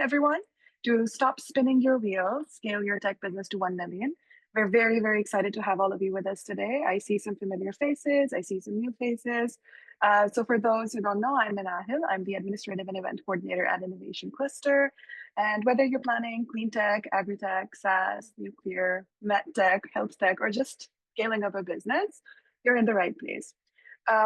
everyone, to stop spinning your wheels, scale your tech business to 1 million. We're very, very excited to have all of you with us today. I see some familiar faces, I see some new faces. So for those who don't know, I'm Manahil. I'm the Administrative and Event Coordinator at Innovation Cluster. And whether you're planning clean tech, agri-tech, SaaS, nuclear, med tech, health tech, or just scaling up a business, you're in the right place.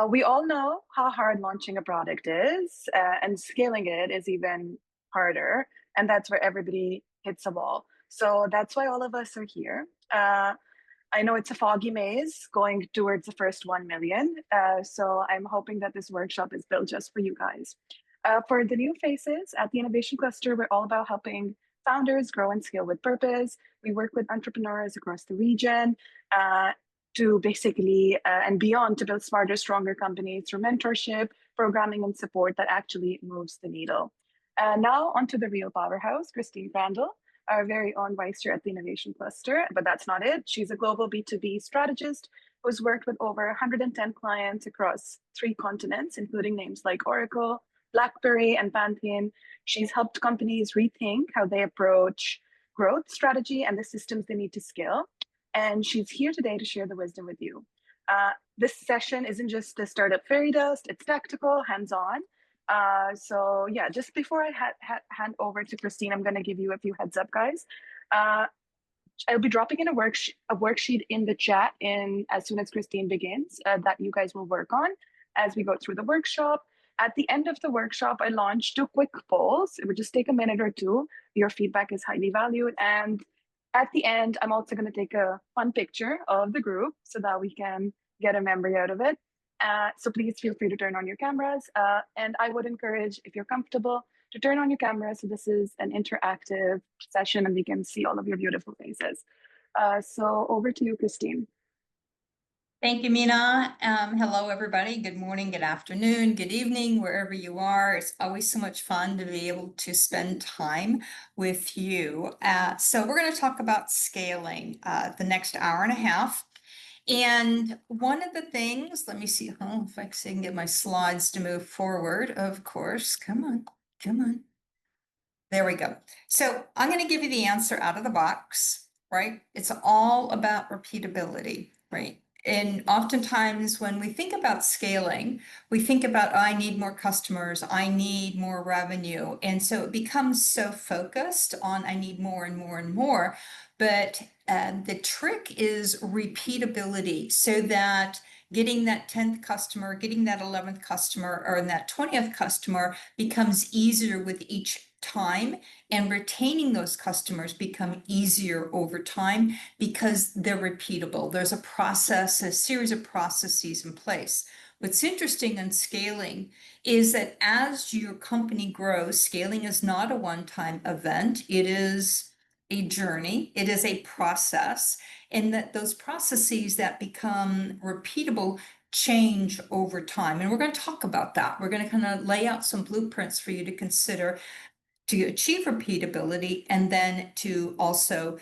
We all know how hard launching a product is, and scaling it is even harder. And that's where everybody hits a wall. So that's why all of us are here. I know it's a foggy maze going towards the first 1 million. So I'm hoping that this workshop is built just for you guys. For the new faces at the Innovation Cluster, we're all about helping founders grow and scale with purpose. We work with entrepreneurs across the region. To basically and beyond to build smarter, stronger companies through mentorship, programming, and support that actually moves the needle. Now onto the real powerhouse, Christine Randall, our very own vice chair at the Innovation Cluster. But that's not it. She's a global B2B strategist who's worked with over 110 clients across 3 continents, including names like Oracle, BlackBerry, and Pantheon. She's helped companies rethink how they approach growth strategy and the systems they need to scale. And she's here today to share the wisdom with you. This session isn't just the startup fairy dust, it's tactical, hands-on. So yeah, just before I hand over to Christine, I'm gonna give you a few heads up, guys. I'll be dropping in a worksheet in the chat as soon as Christine begins that you guys will work on as we go through the workshop. At the end of the workshop, I launched 2 quick polls. It would just take a minute or 2. Your feedback is highly valued. And at the end, I'm also going to take a fun picture of the group so that we can get a memory out of it. So please feel free to turn on your cameras. And I would encourage, if you're comfortable, to turn on your camera. So this is an interactive session and we can see all of your beautiful faces. So over to you, Christine. Thank you, Mina. Hello, everybody. Good morning, good afternoon, good evening, wherever you are. It's always so much fun to be able to spend time with you. So we're going to talk about scaling the next hour and a half. And one of the things, let me see if I can get my slides to move forward, of course. Come on, come on. There we go. So I'm going to give you the answer out of the box, right? It's all about repeatability, right? And oftentimes when we think about scaling, we think about, I need more customers, I need more revenue. And so it becomes so focused on, I need more and more and more. But the trick is repeatability, so that getting that 10th customer, getting that 11th customer, or that 20th customer becomes easier with each time, and retaining those customers become easier over time because they're repeatable. There's a process, a series of processes in place. What's interesting in scaling is that as your company grows, scaling is not a one-time event. It is a journey, it is a process, and that those processes that become repeatable change over time. And we're going to talk about that. We're going to kind of lay out some blueprints for you to consider to achieve repeatability, and then to also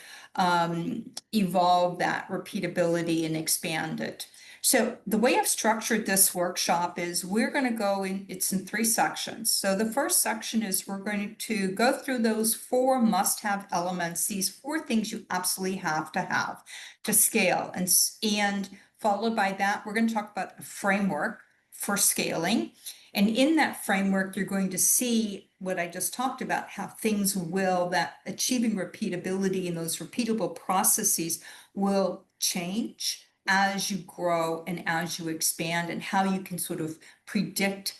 evolve that repeatability and expand it. So the way I've structured this workshop is we're going to go in, it's in 3 sections. So the first section is we're going to go through those 4 must-have elements, these 4 things you absolutely have to scale. And followed by that, we're going to talk about a framework for scaling. And in that framework, you're going to see what I just talked about, how things will, that achieving repeatability and those repeatable processes will change as you grow and as you expand, and how you can sort of predict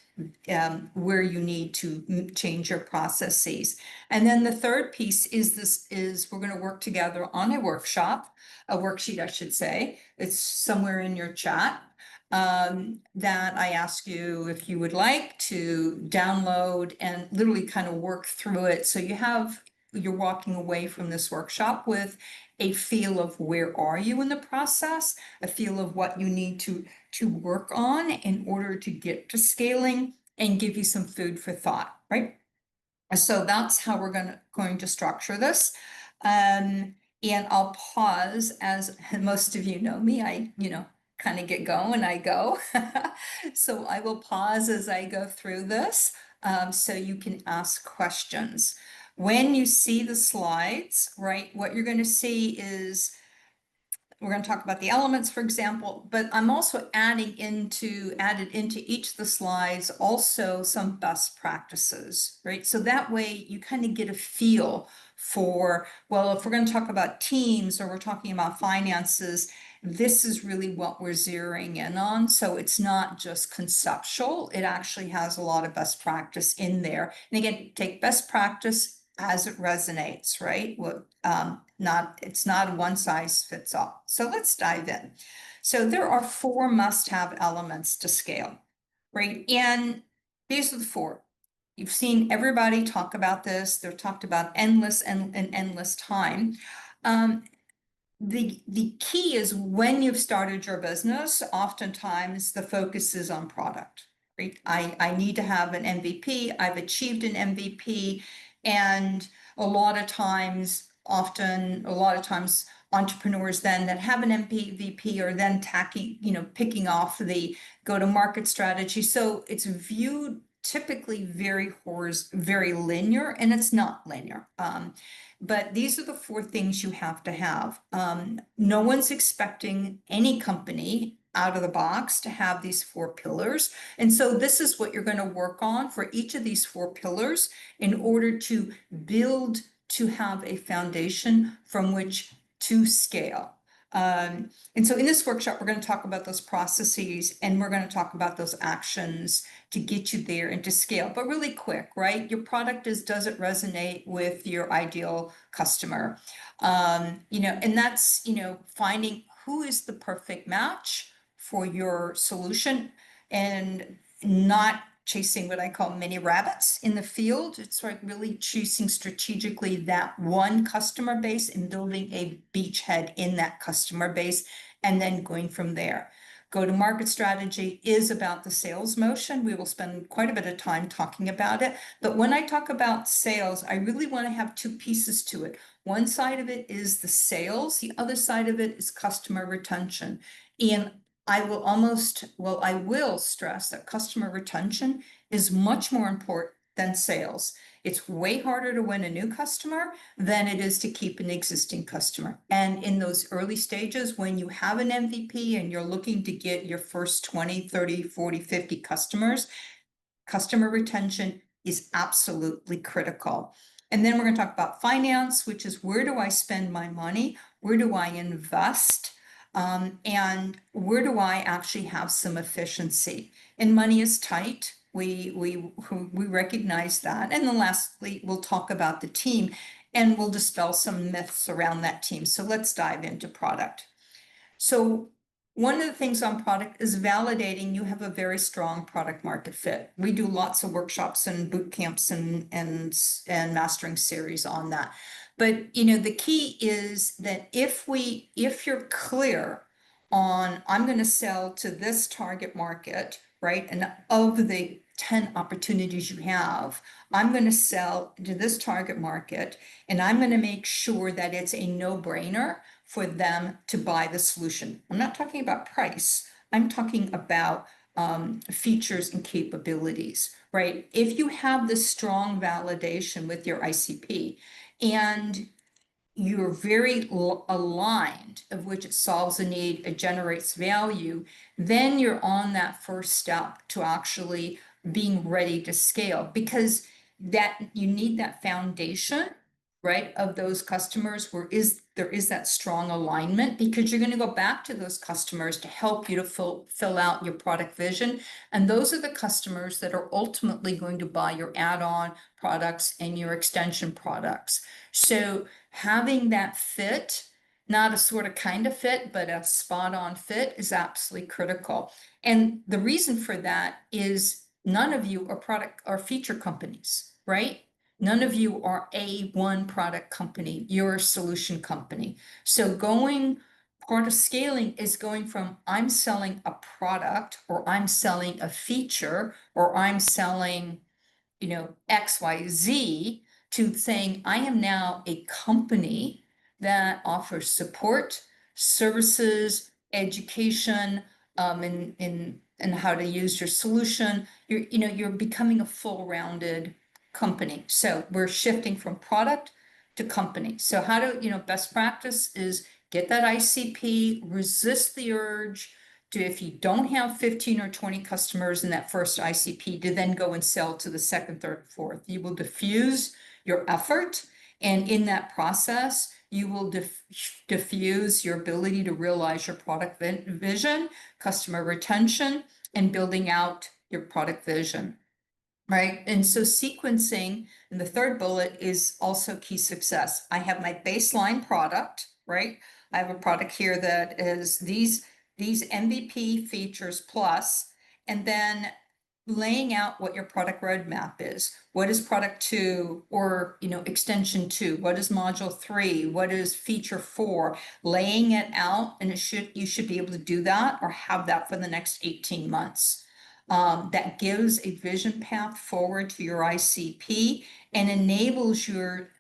where you need to change your processes. And then the third piece is we're going to work together on a worksheet, I should say. It's somewhere in your chat. That I ask you if you would like to download and literally kind of work through it. So you're walking away from this workshop with a feel of where are you in the process, a feel of what you need to work on in order to get to scaling, and give you some food for thought, right? So that's how we're going to structure this. And I'll pause, as most of you know me, I kind of get going, I go. So I will pause as I go through this so you can ask questions. When you see the slides, right, what you're going to see is we're going to talk about the elements, for example, but I'm also added into each of the slides also some best practices, right? So that way you kind of get a feel for, well, if we're going to talk about teams or we're talking about finances, this is really what we're zeroing in on. So it's not just conceptual, it actually has a lot of best practice in there. And again, take best practice as it resonates, right? It's not a one size fits all. So let's dive in. So there are 4 must-have elements to scale, right? And these are the 4. You've seen everybody talk about this. They're talked about endless and endless time. Um, the key is when you've started your business, oftentimes the focus is on product, right? I need to have an MVP. I've achieved an MVP. And a lot of times, entrepreneurs then that have an MVP are then picking off the go-to-market strategy. So it's viewed typically very linear, and it's not linear. But these are the 4 things you have to have. No one's expecting any company out of the box to have these 4 pillars. And so this is what you're going to work on for each of these 4 pillars in order to build to have a foundation from which to scale. And so in this workshop, we're going to talk about those processes and we're going to talk about those actions to get you there and to scale, but really quick, right? Your product does it resonate with your ideal customer? And that's, finding who is the perfect match for your solution and not chasing what I call mini rabbits in the field. It's like really choosing strategically that one customer base and building a beachhead in that customer base and then going from there. Go-to-market strategy is about the sales motion. We will spend quite a bit of time talking about it. But when I talk about sales, I really want to have 2 pieces to it. One side of it is the sales. The other side of it is customer retention. And I will stress that customer retention is much more important than sales. It's way harder to win a new customer than it is to keep an existing customer. And in those early stages, when you have an MVP and you're looking to get your first 20, 30, 40, 50 customers, customer retention is absolutely critical. And then we're going to talk about finance, which is where do I spend my money? Where do I invest? And where do I actually have some efficiency? And money is tight. We recognize that. And then lastly, we'll talk about the team and we'll dispel some myths around that team. So let's dive into product. So one of the things on product is validating you have a very strong product market fit. We do lots of workshops and boot camps and mastering series on that. But the key is that if you're clear on I'm going to sell to this target market, right? And of the 10 opportunities you have, I'm going to sell to this target market and I'm going to make sure that it's a no-brainer for them to buy the solution. I'm not talking about price. I'm talking about features and capabilities, right? If you have this strong validation with your ICP and you're very aligned of which it solves a need, it generates value, then you're on that first step to actually being ready to scale because that you need that foundation, right, of those customers where there is that strong alignment because you're going to go back to those customers to help you to fill out your product vision. And those are the customers that are ultimately going to buy your add-on products and your extension products. So having that fit, not a sort of kind of fit, but a spot on fit is absolutely critical. And the reason for that is none of you are product or feature companies, right? None of you are a one product company. You're a solution company. So part of scaling is going from I'm selling a product or I'm selling a feature or I'm selling XYZ to saying, I am now a company that offers support, services, education, in how to use your solution. You're becoming a full-rounded company. So we're shifting from product to company. So how do, best practice is get that ICP, resist the urge to, if you don't have 15 or 20 customers in that first ICP, to then go and sell to the second, third, fourth. You will diffuse your effort. And in that process, you will diffuse your ability to realize your product vision, customer retention, and building out your product vision. Right. And so sequencing in the third bullet is also key success. I have my baseline product, right? I have a product here that is these MVP features plus, and then laying out what your product roadmap is. What is product 2 or, extension 2? What is module 3? What is feature 4? Laying it out, and you should be able to do that or have that for the next 18 months. That gives a vision path forward to your ICP and enables your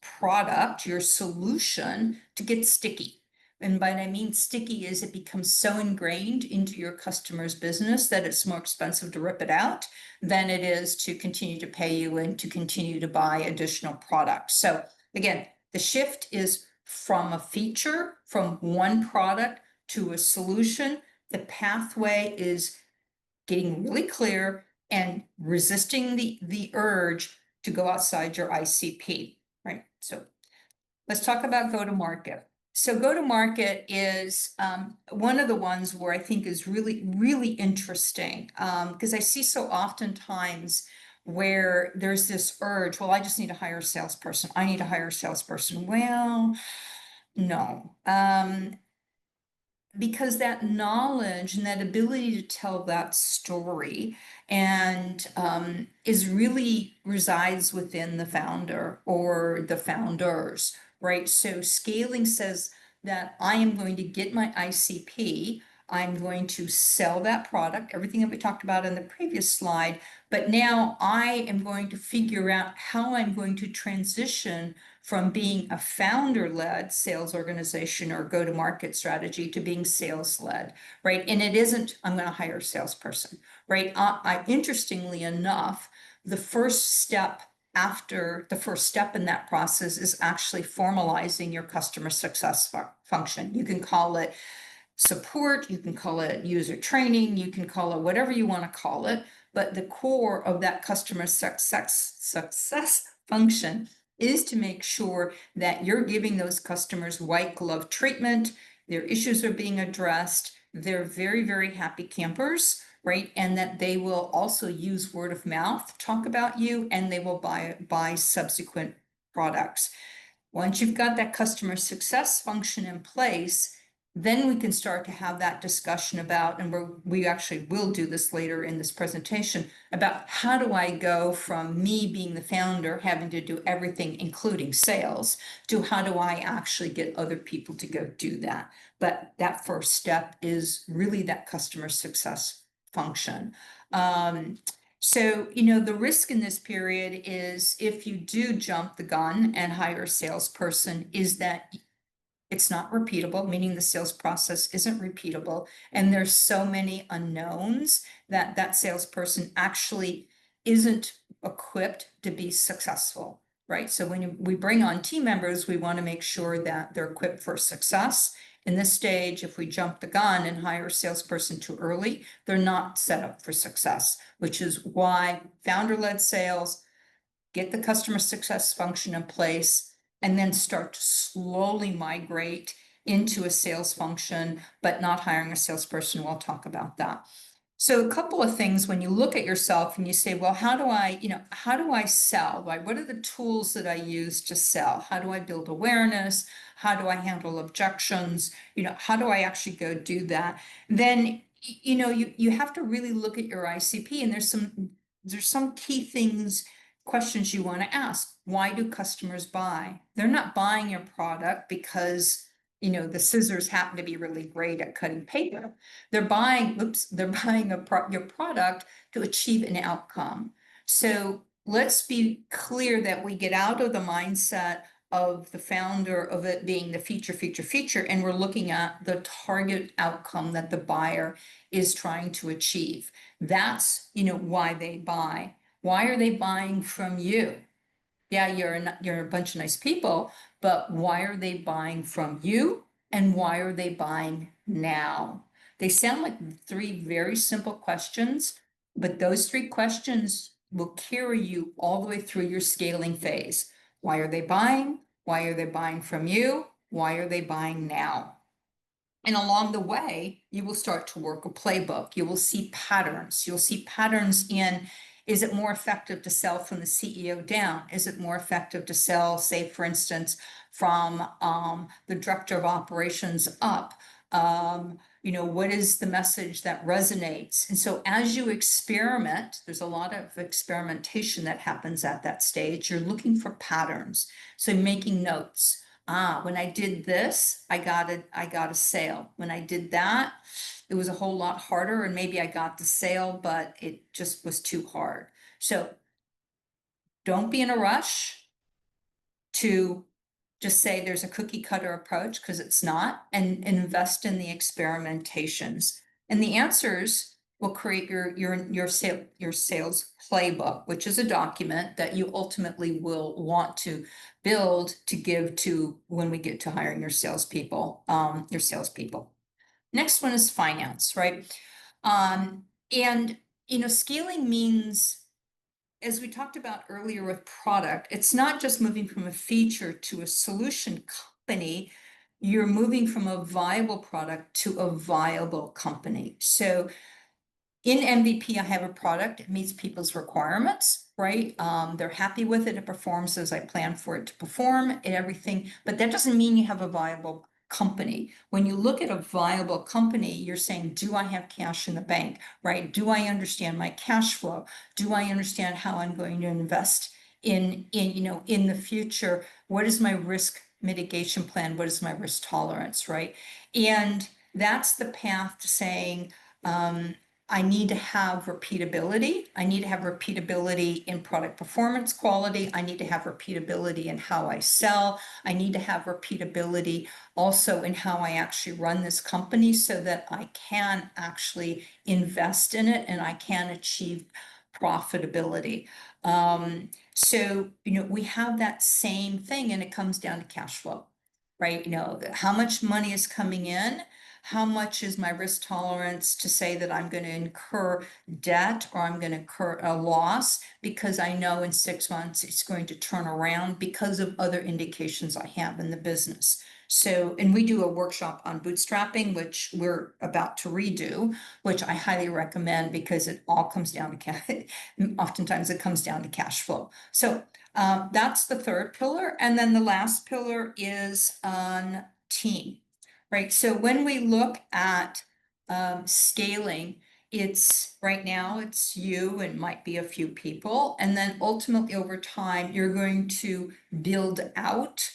product, your solution to get sticky. And by what I mean sticky is it becomes so ingrained into your customer's business that it's more expensive to rip it out than it is to continue to pay you and to continue to buy additional products. So again, the shift is from a feature, from one product to a solution. The pathway is getting really clear and resisting the urge to go outside your ICP, right? So let's talk about go-to-market. So go-to-market is one of the ones where I think is really, really interesting because I see so oftentimes where there's this urge, well, I just need to hire a salesperson. I need to hire a salesperson. Well, no. Because that knowledge and that ability to tell that story and is really resides within the founder or the founders, right? So scaling says that I am going to get my ICP, I'm going to sell that product, everything that we talked about in the previous slide, but now I am going to figure out how I'm going to transition from being a founder-led sales organization or go-to-market strategy to being sales-led, right? And it isn't, I'm going to hire a salesperson, right? Interestingly enough, the first step in that process is actually formalizing your customer success function. You can call it support, you can call it user training, you can call it whatever you want to call it, but the core of that customer success function is to make sure that you're giving those customers white glove treatment, their issues are being addressed, they're very, very happy campers, right? And that they will also use word of mouth, talk about you, and they will buy subsequent products. Once you've got that customer success function in place, then we can start to have that discussion about, and we actually will do this later in this presentation, about how do I go from me being the founder, having to do everything, including sales, to how do I actually get other people to go do that. But that first step is really that customer success function. So, the risk in this period is if you do jump the gun and hire a salesperson, is that it's not repeatable, meaning the sales process isn't repeatable. And there's so many unknowns that that salesperson actually isn't equipped to be successful, right? So when we bring on team members, we want to make sure that they're equipped for success. In this stage, if we jump the gun and hire a salesperson too early, they're not set up for success, which is why founder-led sales, get the customer success function in place, and then start to slowly migrate into a sales function, but not hiring a salesperson. We'll talk about that. So a couple of things when you look at yourself and you say, well, how do I sell? Like, what are the tools that I use to sell? How do I build awareness? How do I handle objections? How do I actually go do that? Then, you have to really look at your ICP, and there's some key questions you want to ask. Why do customers buy? They're not buying your product because the scissors happen to be really great at cutting paper. They're buying your product to achieve an outcome. So let's be clear that we get out of the mindset of the founder of it being the feature, and we're looking at the target outcome that the buyer is trying to achieve. That's why they buy. Why are they buying from you? Yeah, you're a bunch of nice people, but why are they buying from you? And why are they buying now? They sound like three very simple questions, but those three questions will carry you all the way through your scaling phase. Why are they buying? Why are they buying from you? Why are they buying now? And along the way, you will start to work a playbook. You will see patterns. You'll see patterns in, is it more effective to sell from the CEO down? Is it more effective to sell, say, for instance, from the director of operations up? What is the message that resonates? And so as you experiment, there's a lot of experimentation that happens at that stage. You're looking for patterns. So making notes. When I did this, I got a sale. When I did that, it was a whole lot harder, and maybe I got the sale, but it just was too hard. So don't be in a rush to just say there's a cookie cutter approach, because it's not, and invest in the experimentations. And the answers will create your sales playbook, which is a document that you ultimately will want to build to give to when we get to hiring your salespeople. Next one is finance, right? And scaling means, as we talked about earlier with product, it's not just moving from a feature to a solution company. You're moving from a viable product to a viable company. So in MVP, I have a product, it meets people's requirements, right? They're happy with it, it performs as I plan for it to perform and everything, but that doesn't mean you have a viable company. When you look at a viable company, you're saying, do I have cash in the bank, right? Do I understand my cash flow? Do I understand how I'm going to invest in the future? What is my risk mitigation plan? What is my risk tolerance, right? And that's the path to saying, I need to have repeatability. I need to have repeatability in product performance quality. I need to have repeatability in how I sell. I need to have repeatability also in how I actually run this company so that I can actually invest in it and I can achieve profitability. So, we have that same thing, and it comes down to cash flow, right? How much money is coming in? How much is my risk tolerance to say that I'm going to incur debt or I'm going to incur a loss because I know in 6 months it's going to turn around because of other indications I have in the business. So, and we do a workshop on bootstrapping, which we're about to redo, which I highly recommend because it all comes down to cash. Oftentimes it comes down to cash flow. So that's the third pillar. And then the last pillar is on team. Right. So when we look at scaling, it's right now it's you and might be a few people. And then ultimately over time, you're going to build out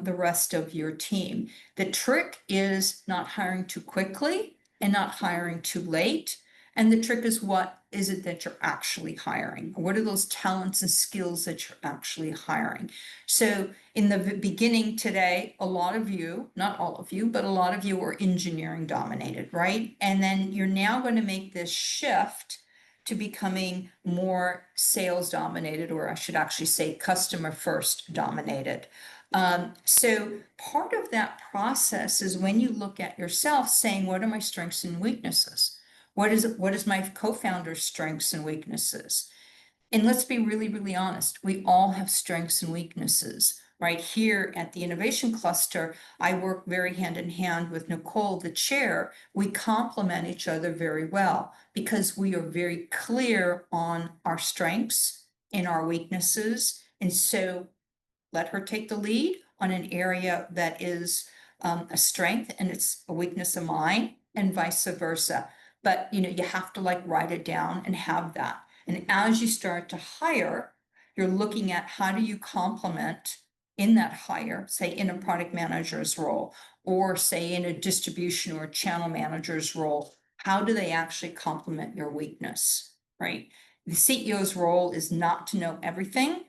the rest of your team. The trick is not hiring too quickly and not hiring too late. And the trick is, what is it that you're actually hiring? What are those talents and skills that you're actually hiring? So in the beginning today, a lot of you, not all of you, but a lot of you were engineering dominated, right? And then you're now going to make this shift to becoming more sales dominated, or I should actually say customer first dominated. So part of that process is when you look at yourself saying, what are my strengths and weaknesses? What is my co-founder's strengths and weaknesses? And let's be really, really honest. We all have strengths and weaknesses. Right here at the innovation cluster, I work very hand in hand with Nicole, the chair. We complement each other very well because we are very clear on our strengths and our weaknesses. And so let her take the lead on an area that is a strength and it's a weakness of mine, and vice versa. But you have to write it down and have that. And as you start to hire, you're looking at how do you complement in that hire, say in a product manager's role, or say in a distribution or channel manager's role. How do they actually complement your weakness, right? The CEO's role is not to know everything.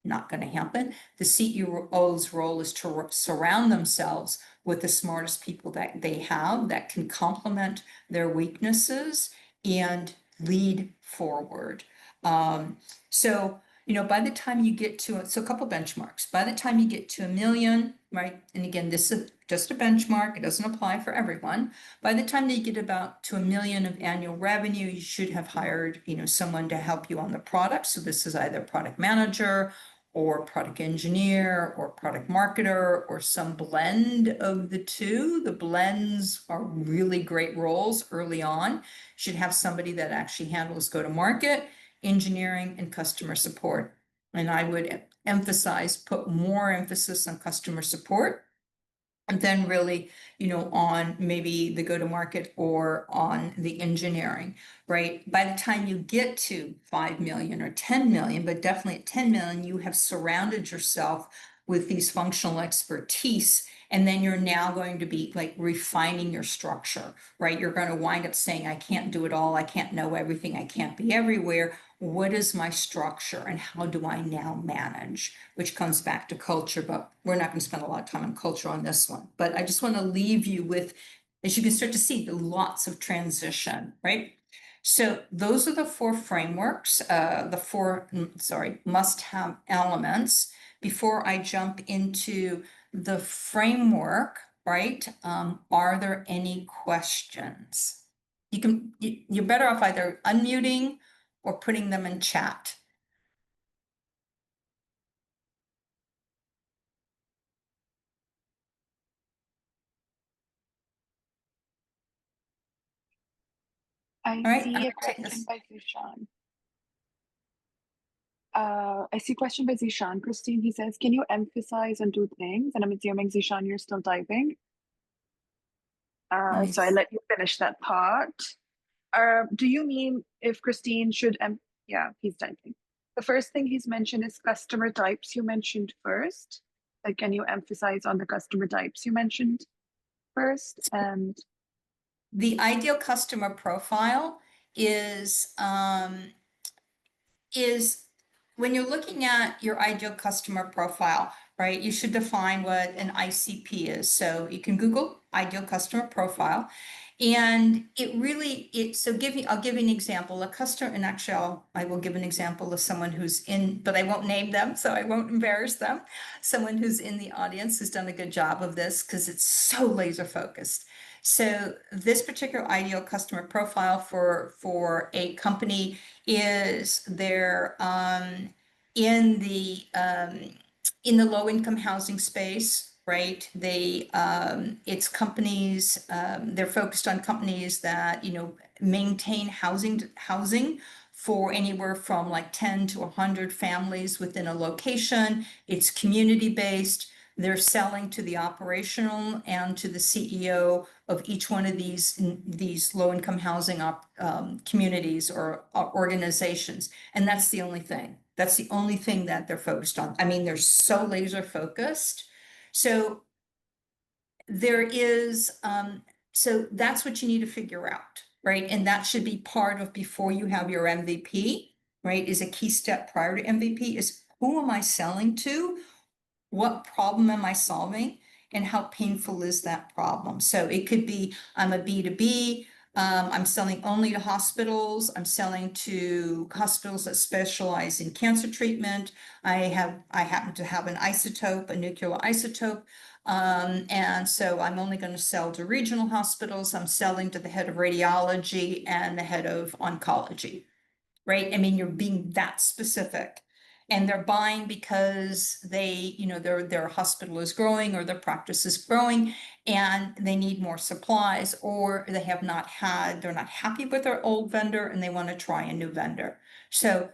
Not going to happen. The CEO's role is to surround themselves with the smartest people that they have that can complement their weaknesses and lead forward. So, by the time you get to, so a couple benchmarks, by the time you get to 1 million, right? And again, this is just a benchmark. It doesn't apply for everyone. By the time that you get about to 1 million of annual revenue, you should have hired, someone to help you on the product. So this is either product manager or product engineer or product marketer or some blend of the two. The blends are really great roles early on. You should have somebody that actually handles go-to-market, engineering, and customer support. And I would emphasize, put more emphasis on customer support and then really, on maybe the go-to-market or on the engineering, right? By the time you get to 5 million or 10 million, but definitely at 10 million, you have surrounded yourself with these functional expertise. And then you're now going to be like refining your structure, right? You're going to wind up saying, I can't do it all. I can't know everything. I can't be everywhere. What is my structure and how do I now manage? Which comes back to culture, but we're not going to spend a lot of time on culture on this one. But I just want to leave you with, as you can start to see, lots of transition, right? So those are the four frameworks, must-have elements. Before I jump into the framework, right? Are there any questions? You're better off either unmuting or putting them in chat. I All right, I'm see a gonna take question this. by Zishan. I see a question by Zishan. Christine, he says, can you emphasize on two things? And I'm assuming, Zishan, you're still typing. Let me So I let you finish that thought. Do you mean if Christine should, yeah, he's typing. The first thing he's mentioned is customer types you mentioned first. Like, can you emphasize on the customer types you mentioned first? And The ideal customer profile is is when you're looking at your ideal customer profile, right? You should define what an ICP is. So you can Google ideal customer profile. And I'll give you an example. A customer, and actually I will give an example of someone who's in, but I won't name them, so I won't embarrass them. Someone who's in the audience who's done a good job of this because it's so laser focused. So this particular ideal customer profile for a company is they're in the low income housing space, right? It's companies, they're focused on companies that, maintain housing for anywhere from like 10 to 100 families within a location. It's community based. They're selling to the operational and to the CEO of each one of these low-income housing communities or organizations. And that's the only thing. That's the only thing that they're focused on. I mean, they're so laser focused. So there is, so that's what you need to figure out, right? And that should be part of before you have your MVP, right? Is a key step prior to MVP is who am I selling to? What problem am I solving? And how painful is that problem? So it could be I'm a B2B, I'm selling only to hospitals, I'm selling to hospitals that specialize in cancer treatment. I happen to have an isotope, a nuclear isotope. And so I'm only going to sell to regional hospitals. I'm selling to the head of radiology and the head of oncology, right? I mean, you're being that specific. And they're buying because their hospital is growing or their practice is growing and they need more supplies, or they're not happy with their old vendor and they want to try a new vendor. So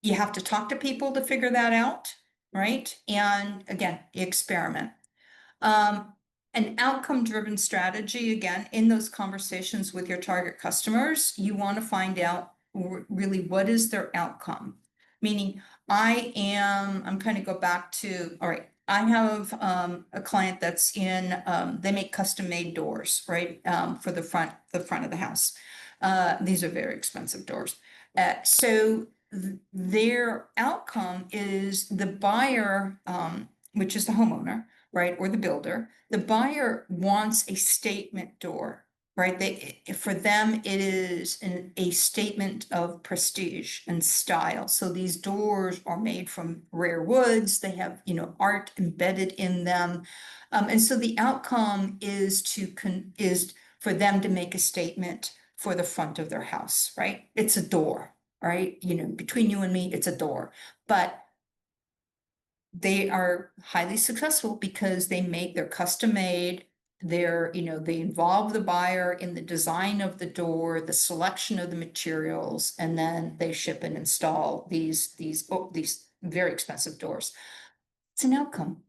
you have to talk to people to figure that out, right? And again, experiment. Um, an outcome-driven strategy, again, in those conversations with your target customers, you want to find out really what is their outcome. Meaning, I'm kind of go back to, all right, I have a client that's they make custom-made doors, right, for the front of the house. These are very expensive doors. So their outcome is the buyer, which is the homeowner, right, or the builder. The buyer wants a statement door, right? For them, it is a statement of prestige and style. So these doors are made from rare woods. They have, art embedded in them. And so the outcome is is for them to make a statement for the front of their house, right? It's a door, right? Between you and me, it's a door. But they are highly successful because they're custom made. They involve the buyer in the design of the door, the selection of the materials, and then they ship and install these very expensive doors. It's an outcome.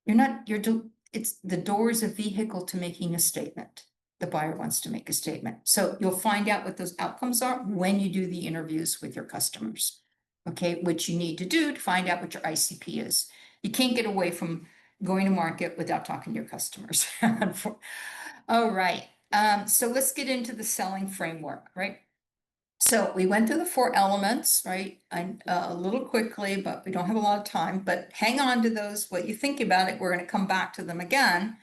It's the door is a vehicle to making a statement. The buyer wants to make a statement. So you'll find out what those outcomes are when you do the interviews with your customers. Okay, which you need to do to find out what your ICP is. You can't get away from going to market without talking to your customers. All right. So let's get into the selling framework, right? So we went through the 4 elements, right? A little quickly, but we don't have a lot of time, but hang on to those. What you think about it, we're going to come back to them again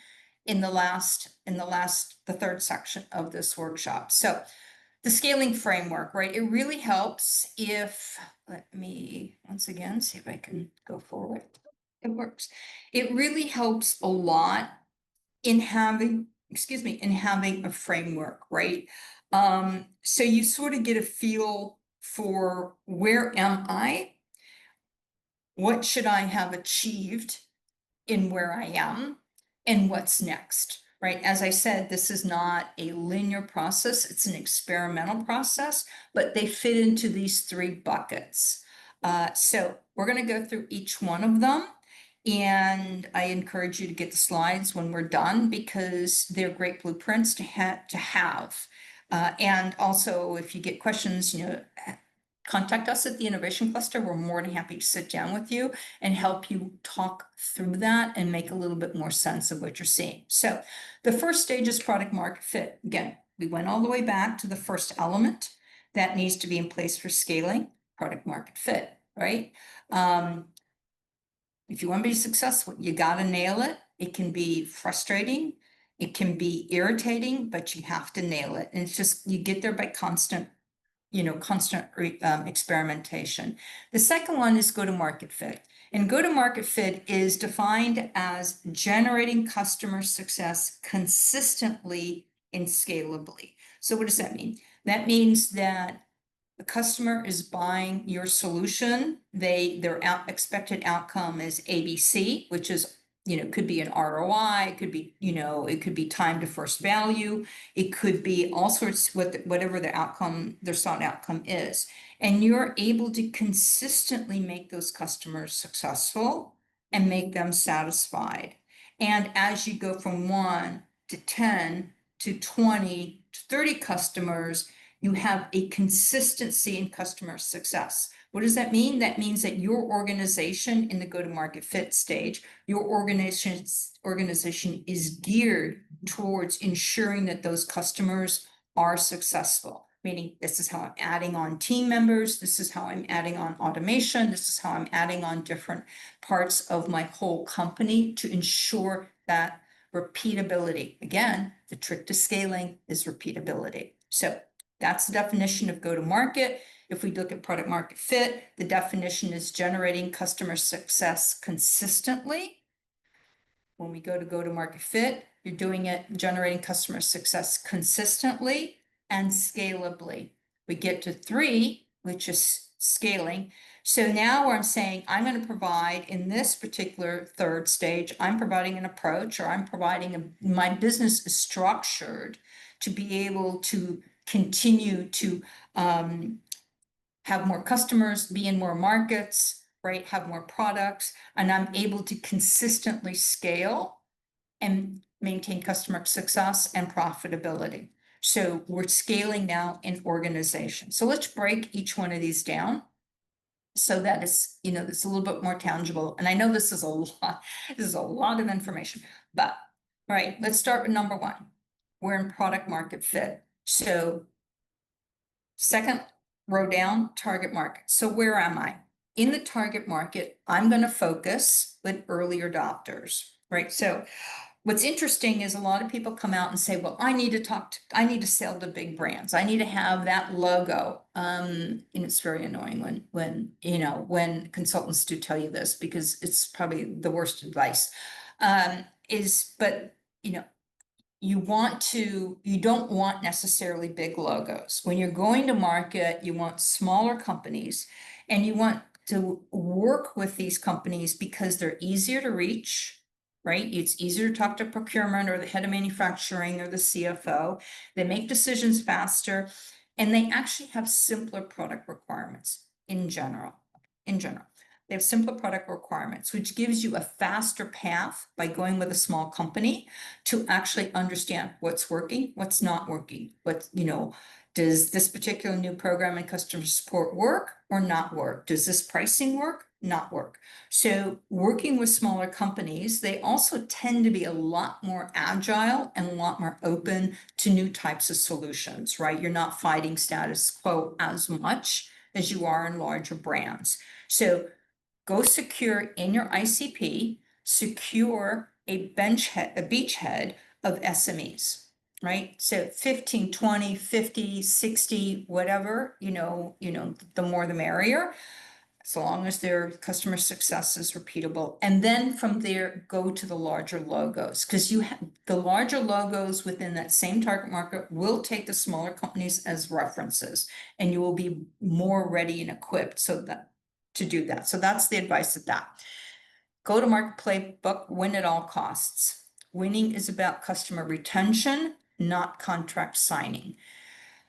in the third section of this workshop. So the scaling framework, right? It really helps if, let me once again see if I can go forward. It works. It really helps a lot in having, in having a framework, right? So you sort of get a feel for where am I? What should I have achieved in where I am and what's next, right? As I said, this is not a linear process, it's an experimental process, but they fit into these 3 buckets. So we're going to go through each one of them. And I encourage you to get the slides when we're done because they're great blueprints to have. And also, if you get questions, contact us at the Innovation Cluster. We're more than happy to sit down with you and help you talk through that and make a little bit more sense of what you're seeing. So the first stage is product market fit. Again, we went all the way back to the first element that needs to be in place for scaling product market fit, right? If you want to be successful, you got to nail it. It can be frustrating. It can be irritating, but you have to nail it. And it's just, you get there by constant experimentation. The second one is go-to-market fit. And go-to-market fit is defined as generating customer success consistently and scalably. So what does that mean? That means that the customer is buying your solution. Their expected outcome is ABC, which is, could be an ROI, it could be, it could be time to first value, it could be all sorts, whatever their sought outcome is. And you're able to consistently make those customers successful and make them satisfied. And as you go from 1 to 10 to 20 to 30 customers, you have a consistency in customer success. What does that mean? That means that your organization in the go-to-market fit stage, your organization is geared towards ensuring that those customers are successful. Meaning, this is how I'm adding on team members, this is how I'm adding on automation, this is how I'm adding on different parts of my whole company to ensure that repeatability. Again, the trick to scaling is repeatability. So that's the definition of go-to-market. If we look at product market fit, the definition is generating customer success consistently. When we go-to-market fit, you're doing it, generating customer success consistently and scalably. We get to 3, which is scaling. So now I'm saying I'm going to provide in this particular third stage, I'm providing an approach, or I'm providing my business is structured to be able to continue to have more customers, be in more markets, right? Have more products, and I'm able to consistently scale and maintain customer success and profitability. So we're scaling now in organization. So let's break each one of these down so that it's, it's a little bit more tangible. And I know this is a lot of information, but all right, let's start with number 1. We're in product market fit. So second row down, target market. So where am I? In the target market, I'm going to focus with early adopters, right? So what's interesting is a lot of people come out and say, well, I need to sell to big brands. I need to have that logo. And it's very annoying when consultants do tell you this, because it's probably the worst advice. But you know, you don't want necessarily big logos. When you're going to market, you want smaller companies, and you want to work with these companies because they're easier to reach, right? It's easier to talk to procurement or the head of manufacturing or the CFO. They make decisions faster, and they actually have simpler product requirements in general. In general. They have simpler product requirements, which gives you a faster path by going with a small company to actually understand what's working, what's not working, does this particular new program in customer support work or not work? Does this pricing work? Not work. So working with smaller companies, they also tend to be a lot more agile and a lot more open to new types of solutions, right? You're not fighting status quo as much as you are in larger brands. So go secure in your ICP, secure a beachhead of SMEs, right? So 15, 20, 50, 60, whatever, the more the merrier, so long as their customer success is repeatable. And then from there, go to the larger logos, because the larger logos within that same target market will take the smaller companies as references, and you will be more ready and equipped to do that. So that's the advice of that. Go to market playbook, win at all costs. Winning is about customer retention, not contract signing.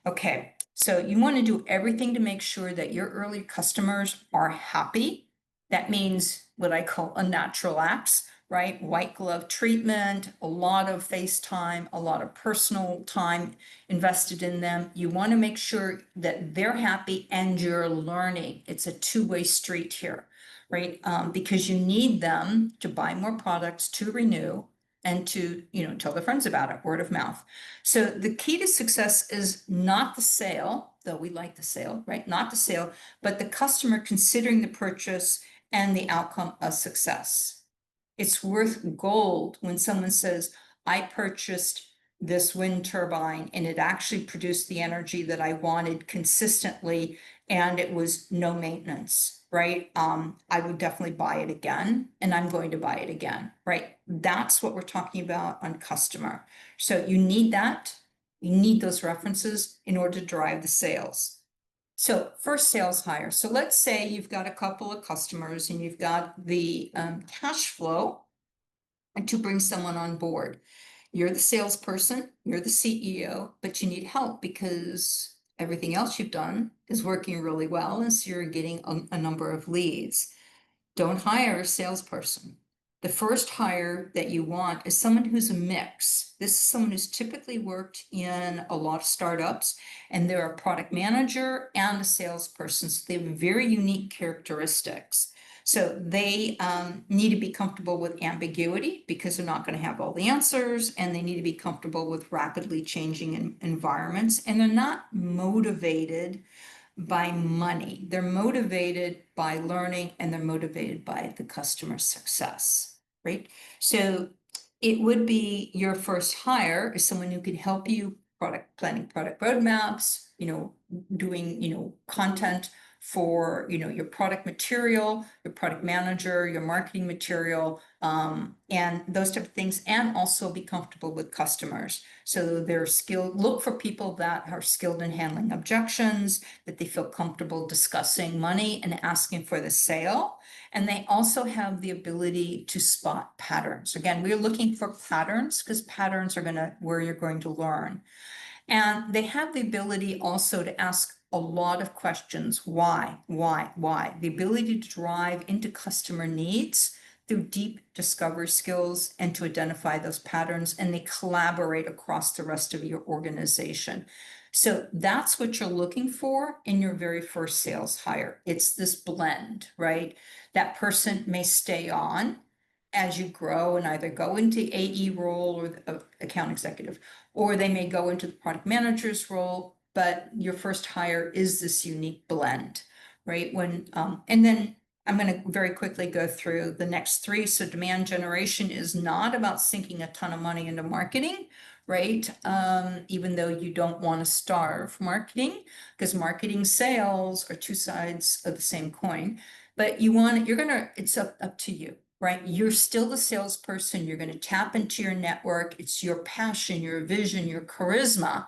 Okay, so you want to do everything to make sure that your early customers are happy. That means what I call a natural apps, right? White glove treatment, a lot of face time, a lot of personal time invested in them. You want to make sure that they're happy and you're learning. It's a two-way street here, right? Because you need them to buy more products, to renew, and to, tell their friends about it, word of mouth. So the key to success is not the sale, though we like the sale, right? Not the sale, but the customer considering the purchase and the outcome of success. It's worth gold when someone says, I purchased this wind turbine and it actually produced the energy that I wanted consistently, and it was no maintenance, right? I would definitely buy it again, and I'm going to buy it again, right? That's what we're talking about on customer. So you need that. You need those references in order to drive the sales. So first sales hire. So let's say you've got a couple of customers and you've got the cash flow to bring someone on board. You're the salesperson, you're the CEO, but you need help because everything else you've done is working really well, and so you're getting a number of leads. Don't hire a salesperson. The first hire that you want is someone who's a mix. This is someone who's typically worked in a lot of startups, and they're a product manager and a salesperson. So they have very unique characteristics. So they need to be comfortable with ambiguity because they're not going to have all the answers, and they need to be comfortable with rapidly changing environments, and they're not motivated by money. They're motivated by learning, and they're motivated by the customer success, right? So it would be your first hire is someone who can help you planning product roadmaps, doing, content for, your product material, your product manager, your marketing material, and those type of things, and also be comfortable with customers. So they're skilled, look for people that are skilled in handling objections, that they feel comfortable discussing money and asking for the sale. And they also have the ability to spot patterns. Again, we're looking for patterns because patterns are where you're going to learn. And they have the ability also to ask a lot of questions. Why? The ability to drive into customer needs through deep discovery skills and to identify those patterns, and they collaborate across the rest of your organization. So that's what you're looking for in your very first sales hire. It's this blend, right? That person may stay on as you grow and either go into AE role or the account executive, or they may go into the product manager's role, but your first hire is this unique blend, right? And then I'm going to very quickly go through the next three. So demand generation is not about sinking a ton of money into marketing, right? Even though you don't want to starve marketing, because marketing sales are two sides of the same coin. But it's up to you, right? You're still the salesperson. You're going to tap into your network. It's your passion, your vision, your charisma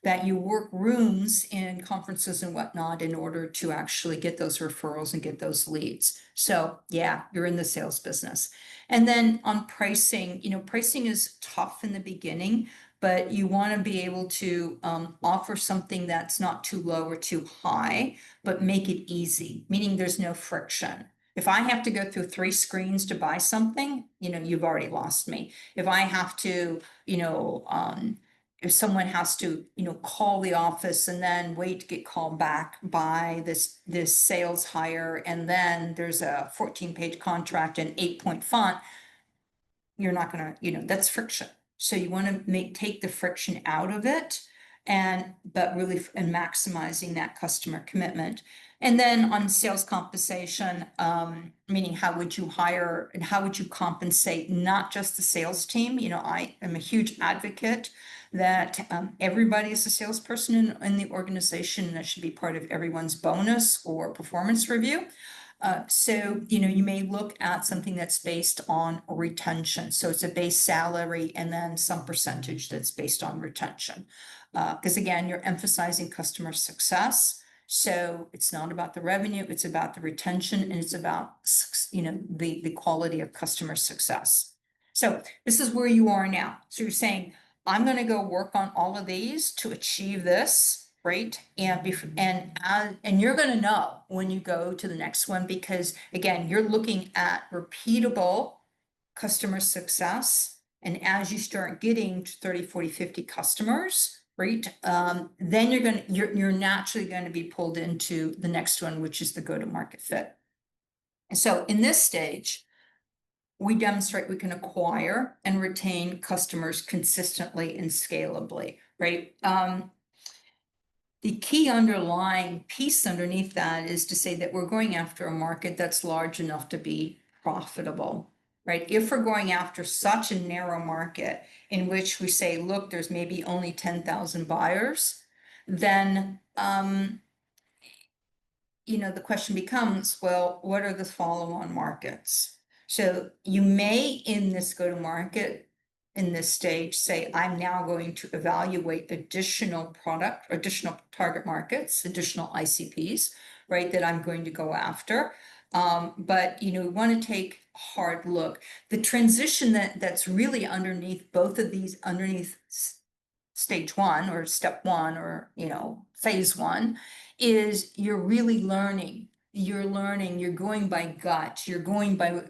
that you work rooms in conferences and whatnot in order to actually get those referrals and get those leads. So yeah, you're in the sales business. And then on pricing, pricing is tough in the beginning, but you want to be able to offer something that's not too low or too high, but make it easy, meaning there's no friction. If I have to go through 3 screens to buy something, you've already lost me. If I have to, if someone has to, call the office and then wait to get called back by this sales hire, and then there's a 14-page contract and 8-point font, you're not gonna, that's friction. So you want to take the friction out of it but really and maximizing that customer commitment. And then on sales compensation, meaning how would you hire and how would you compensate not just the sales team? I am a huge advocate that everybody is a salesperson in the organization, and that should be part of everyone's bonus or performance review. So, you may look at something that's based on retention. So it's a base salary and then some percentage that's based on retention. Because again, you're emphasizing customer success. So it's not about the revenue, it's about the retention, and it's about, the quality of customer success. So this is where you are now. So you're saying, I'm going to go work on all of these to achieve this. Right. And you're going to know when you go to the next one, because again, you're looking at repeatable customer success. And as you start getting to 30, 40, 50 customers, right, then you're naturally going to be pulled into the next one, which is the go-to-market fit. And so in this stage, we demonstrate we can acquire and retain customers consistently and scalably, right? The key underlying piece underneath that is to say that we're going after a market that's large enough to be profitable, right? If we're going after such a narrow market in which we say, look, there's maybe only 10,000 buyers, then, the question becomes, well, what are the follow-on markets? So you may, in this go-to-market, in this stage, say, I'm now going to evaluate additional target markets, additional ICPs, right, that I'm going to go after. But, we want to take a hard look. The transition that's really underneath both of these, underneath stage one or step one or, phase one, is you're really learning. You're going by gut, you're going by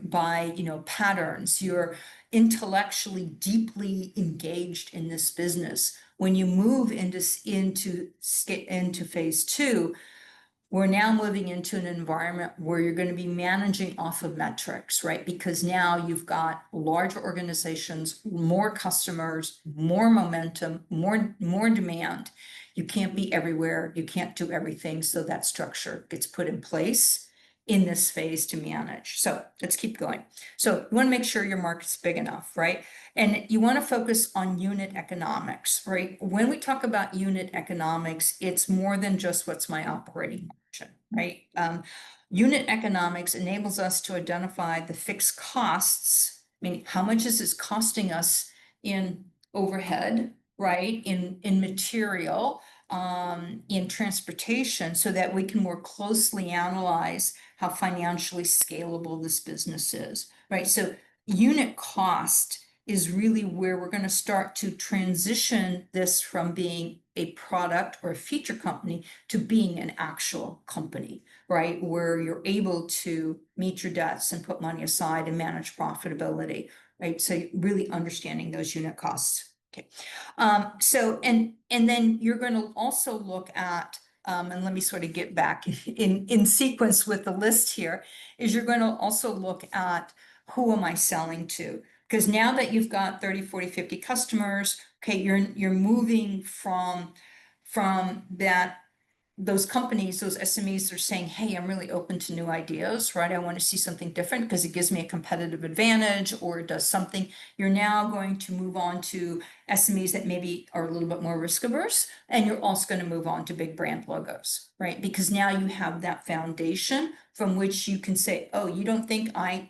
patterns, you're intellectually deeply engaged in this business. When you move into phase two, we're now moving into an environment where you're going to be managing off of metrics, right? Because now you've got larger organizations, more customers, more momentum, more demand. You can't be everywhere. You can't do everything. So that structure gets put in place in this phase to manage. So let's keep going. So you want to make sure your market's big enough, right? And you want to focus on unit economics, right? When we talk about unit economics, it's more than just what's my operating margin, right? Unit economics enables us to identify the fixed costs, meaning how much is this costing us in overhead, right? In material, in transportation, so that we can more closely analyze how financially scalable this business is, right? So unit cost is really where we're going to start to transition this from being a product or a feature company to being an actual company, right? Where you're able to meet your debts and put money aside and manage profitability, right? So really understanding those unit costs. Okay. So, and then you're going to also look at, and let me sort of get back in sequence with the list here, is you're going to also look at who am I selling to? Because now that you've got 30, 40, 50 customers, okay, you're moving from that those companies, those SMEs are saying, hey, I'm really open to new ideas, right? I want to see something different because it gives me a competitive advantage or it does something. You're now going to move on to SMEs that maybe are a little bit more risk averse, and you're also going to move on to big brand logos, right? Because now you have that foundation from which you can say, oh, you don't think my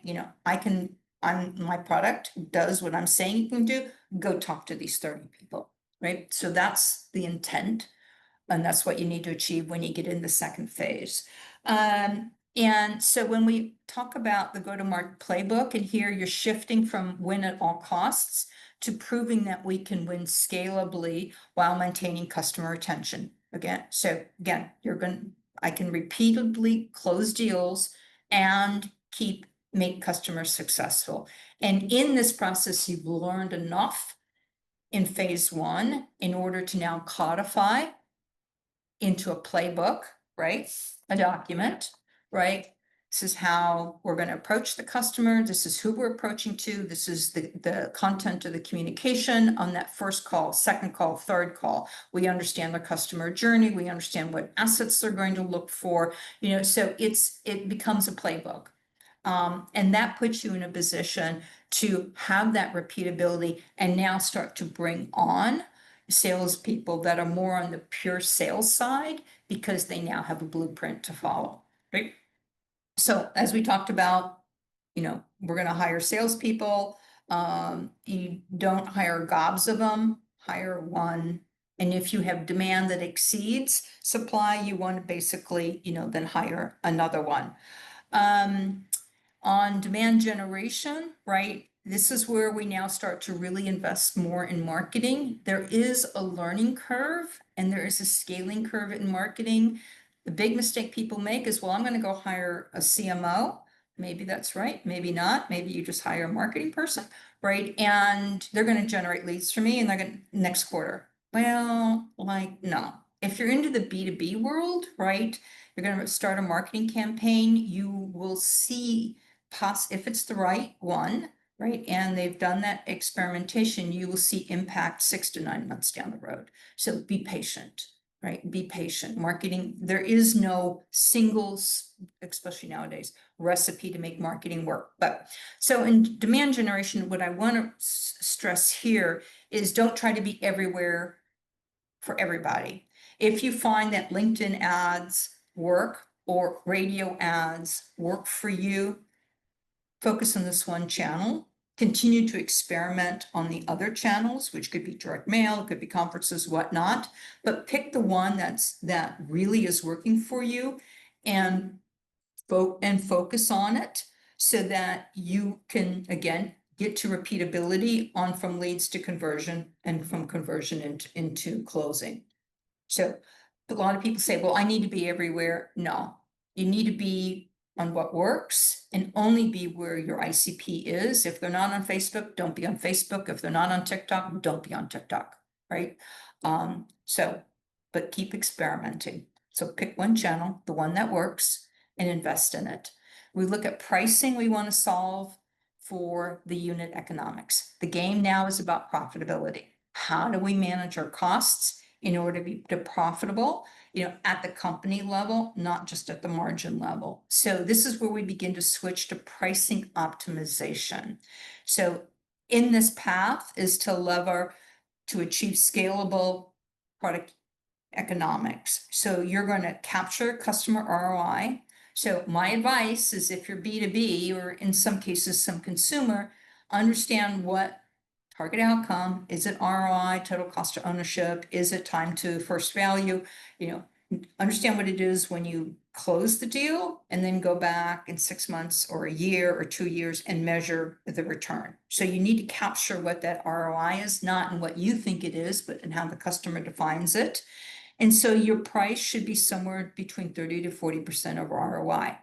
product does what I'm saying it can do? Go talk to these 30 people, right? So that's the intent. And that's what you need to achieve when you get in the second phase. And so when we talk about the go-to-market playbook, and here you're shifting from win at all costs to proving that we can win scalably while maintaining customer retention. Again, I can repeatedly close deals and make customers successful. And in this process, you've learned enough in phase one in order to now codify into a playbook, right? A document, right? This is how we're going to approach the customer. This is who we're approaching to. This is the content of the communication on that first call, second call, third call. We understand the customer journey. We understand what assets they're going to look for, so it becomes a playbook. And that puts you in a position to have that repeatability and now start to bring on salespeople that are more on the pure sales side because they now have a blueprint to follow, right? So as we talked about, we're going to hire salespeople. You don't hire gobs of them, hire one. And if you have demand that exceeds supply, you want to basically, then hire another one. On demand generation, right? This is where we now start to really invest more in marketing. There is a learning curve and there is a scaling curve in marketing. The big mistake people make is, well, I'm going to go hire a CMO. Maybe that's right. Maybe not. Maybe you just hire a marketing person, right? And they're going to generate leads for me and they're going to next quarter. Well, no. If you're into the B2B world, right? You're going to start a marketing campaign. You will see if it's the right one, right? And they've done that experimentation, you will see impact 6 to 9 months down the road. So be patient, right? Be patient. Marketing, there is no single, especially nowadays, recipe to make marketing work. But so in demand generation, what I want to stress here is don't try to be everywhere for everybody. If you find that LinkedIn ads work or radio ads work for you, focus on this one channel, continue to experiment on the other channels, which could be direct mail, it could be conferences, whatnot, but pick the one that really is working for you and focus on it so that you can, again, get to repeatability on from leads to conversion and from conversion into closing. So a lot of people say, well, I need to be everywhere. No, you need to be on what works and only be where your ICP is. If they're not on Facebook, don't be on Facebook. If they're not on TikTok, don't be on TikTok, right? But keep experimenting. So pick one channel, the one that works, and invest in it. We look at pricing we want to solve for the unit economics. The game now is about profitability. How do we manage our costs in order to be profitable, at the company level, not just at the margin level. So this is where we begin to switch to pricing optimization. So in this path is to lever to achieve scalable product economics. So you're going to capture customer ROI. So my advice is if you're B2B or in some cases some consumer, understand what target outcome, is it ROI, total cost of ownership, is it time to first value, understand what it is when you close the deal and then go back in 6 months or a year or 2 years and measure the return. So you need to capture what that ROI is, not in what you think it is, but in how the customer defines it. And so your price should be somewhere between 30 to 40% of ROI.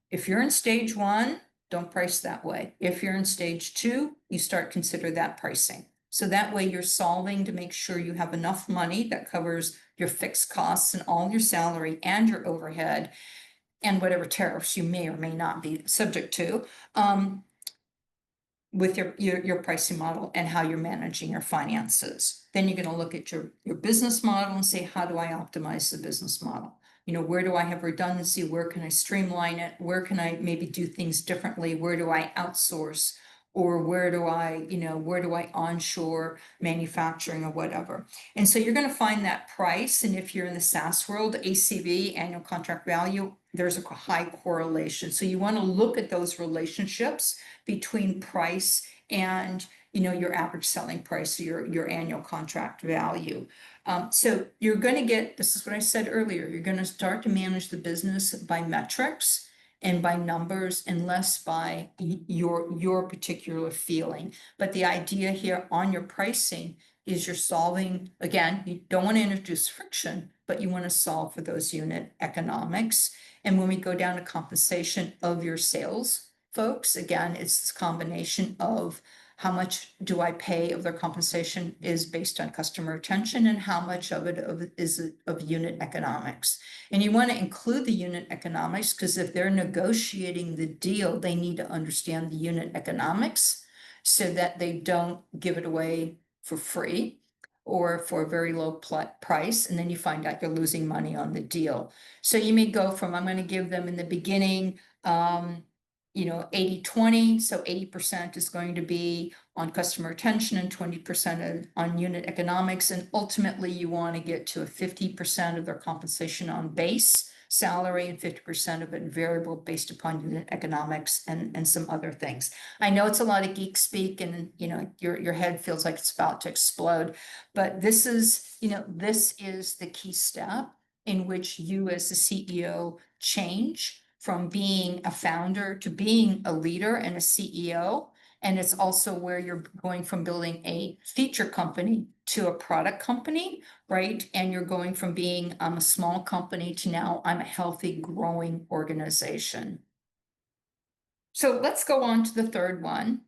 If you're in stage one, don't price that way. If you're in stage two, you start consider that pricing. So that way you're solving to make sure you have enough money that covers your fixed costs and all your salary and your overhead and whatever tariffs you may or may not be subject to, with your pricing model and how you're managing your finances. Then you're going to look at your business model and say, how do I optimize the business model? where do I have redundancy? Where can I streamline it? Where can I maybe do things differently? Where do I outsource? Or where do I onshore manufacturing or whatever? And so you're going to find that price. And if you're in the SaaS world, ACV, annual contract value, there's a high correlation. So you want to look at those relationships between price and your average selling price, your annual contract value. So you're going to get, this is what I said earlier, you're going to start to manage the business by metrics and by numbers and less by your particular feeling. But the idea here on your pricing is you're solving, again, you don't want to introduce friction, but you want to solve for those unit economics. And when we go down to compensation of your sales folks, again, it's this combination of how much do I pay of their compensation is based on customer retention and how much of it is of unit economics. And you want to include the unit economics because if they're negotiating the deal, they need to understand the unit economics so that they don't give it away for free or for a very low price. And then you find out you're losing money on the deal. So you may go from, I'm going to give them in the beginning, 80-20. So 80% is going to be on customer retention and 20% on unit economics. And ultimately you want to get to a 50% of their compensation on base salary and 50% of it variable based upon unit economics and some other things. I know it's a lot of geek speak and your head feels like it's about to explode, but this is the key step in which you as the CEO change from being a founder to being a leader and a CEO. And it's also where you're going from building a feature company to a product company, right? And you're going from being a small company to now I'm a healthy, growing organization. So let's go on to the third one.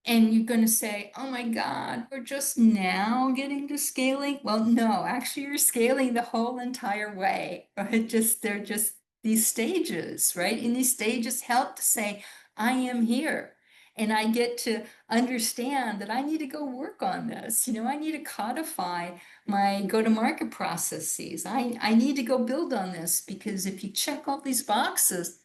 And you're going to say, oh my God, we're just now getting to scaling. Well, no, actually, you're scaling the whole entire way. Right? They're just these stages, right? And these stages help to say, I am here. And I get to understand that I need to go work on this. I need to codify my go-to-market processes. I need to go build on this because if you check all these boxes,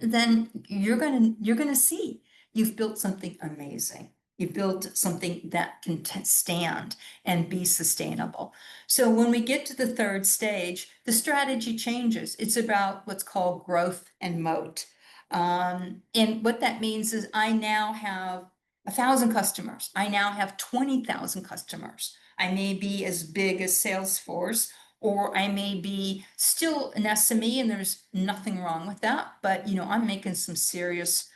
then you're gonna see you've built something amazing. You've built something that can stand and be sustainable. So when we get to the third stage, the strategy changes. It's about what's called growth and moat. And what that means is I now have 1,000 customers. I now have 20,000 customers. I may be as big as Salesforce, or I may be still an SME and there's nothing wrong with that, but I'm making some serious,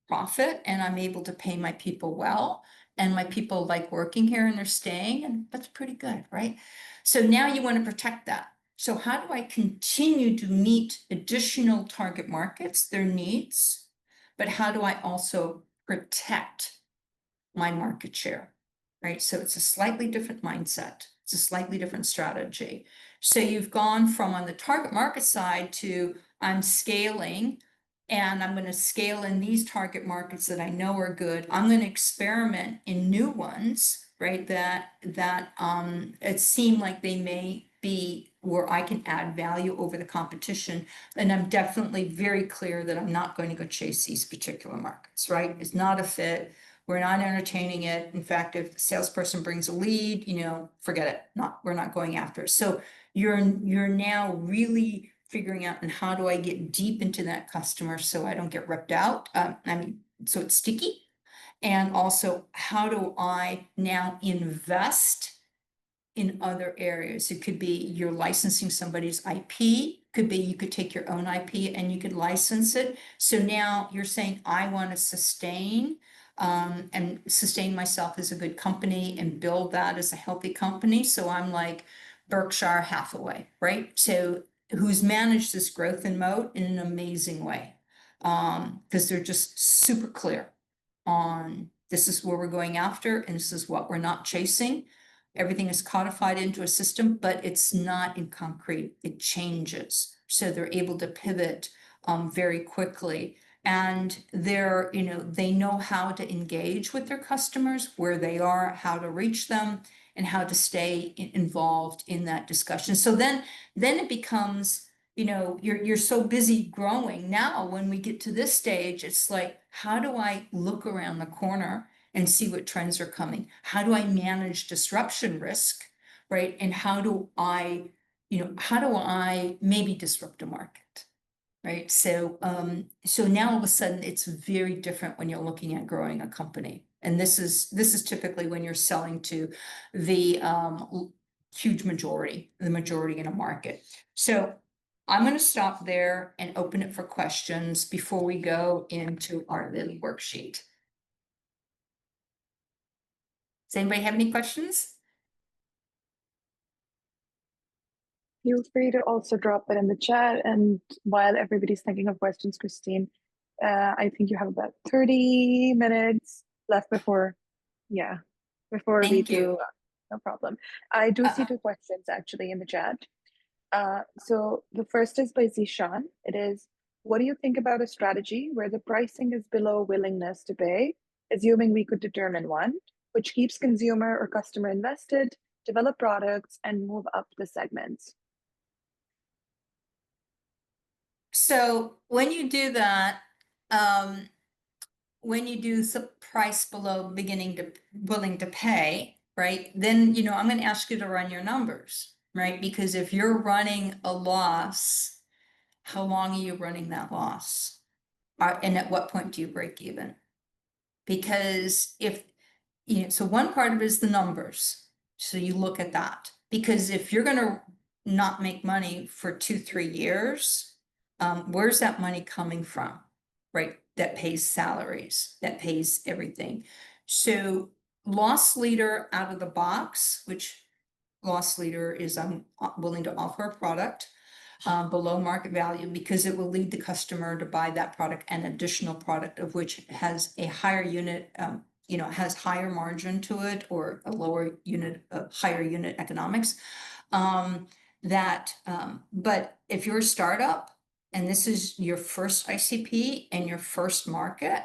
profit and I'm able to pay my people well and my people like working here and they're staying and that's pretty good, right? So now you want to protect that. So how do I continue to meet additional target markets, their needs, but how do I also protect my market share, right? So it's a slightly different mindset. It's a slightly different strategy. So you've gone from on the target market side to I'm scaling and I'm going to scale in these target markets that I know are good. I'm going to experiment in new ones, right? That it seem like they may be where I can add value over the competition. And I'm definitely very clear that I'm not going to go chase these particular markets, right? It's not a fit. We're not entertaining it. In fact, if the salesperson brings a lead, forget it. We're not going after it. So you're now really figuring out and how do I get deep into that customer so I don't get ripped out. So it's sticky. And also, how do I now invest in other areas? It could be you're licensing somebody's IP, could be you could take your own IP and you could license it. So now you're saying, I want to sustain and sustain myself as a good company and build that as a healthy company. So I'm like Berkshire Hathaway, right? So who's managed this growth and moat in an amazing way because they're just super clear on this is where we're going after and this is what we're not chasing. Everything is codified into a system, but it's not in concrete. It changes. So they're able to pivot very quickly. And they know how to engage with their customers, where they are, how to reach them, and how to stay involved in that discussion. So then it becomes, you're so busy growing. Now, when we get to this stage, it's like, how do I look around the corner and see what trends are coming? How do I manage disruption risk, right? And how do I maybe disrupt a market? Right. So now all of a sudden it's very different when you're looking at growing a company. And this is typically when you're selling to the huge majority, the majority in a market. So I'm going to stop there and open it for questions before we go into our little worksheet. Does anybody have any questions? Feel free to also drop it in the chat. And while everybody's thinking of questions, Christine, I think you have about 30 minutes left before we Thank do. you. No problem. I do see Uh, two questions actually in the chat. So the first is by Zishan. It is, what do you think about a strategy where the pricing is below willingness to pay, assuming we could determine one, which keeps consumer or customer invested, develop products, and move up the segments? So when you do that, um, when you do the price below beginning to willing to pay, right? Then, I'm going to ask you to run your numbers, right? Because if you're running a loss, how long are you running that loss? And at what point do you break even? Because so one part of it is the numbers. So you look at that, because if you're going to not make money for 2-3 years, where's that money coming from? Right? That pays salaries, that pays everything. So loss leader out of the box, which loss leader is I'm willing to offer a product below market value because it will lead the customer to buy that product and additional product of which has a higher unit, has higher margin to it or a lower unit, higher unit economics. But if you're a startup and this is your first ICP and your first market,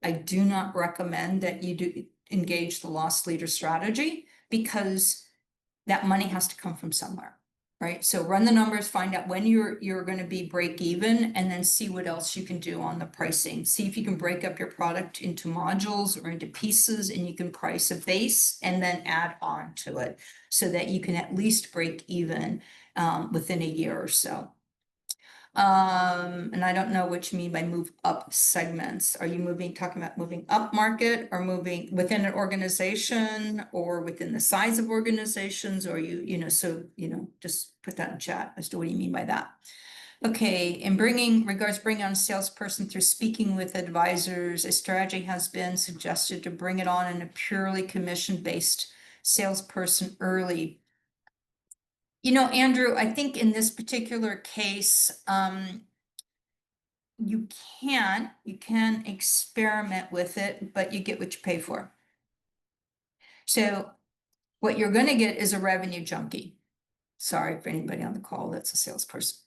I do not recommend that you do engage the loss leader strategy because that money has to come from somewhere, right? So run the numbers, find out when you're going to be break even, and then see what else you can do on the pricing. See if you can break up your product into modules or into pieces, and you can price a base and then add on to it so that you can at least break even within a year or so. And I don't know what you mean by move up segments. Are you talking about moving up market or moving within an organization or within the size of organizations, or just put that in chat as to what you mean by that. Okay, in bringing on a salesperson through speaking with advisors, a strategy has been suggested to bring it on in a purely commission-based salesperson early. Andrew, I think in this particular case, you can experiment with it, but you get what you pay for. So what you're going to get is a revenue junkie. Sorry for anybody on the call that's a salesperson.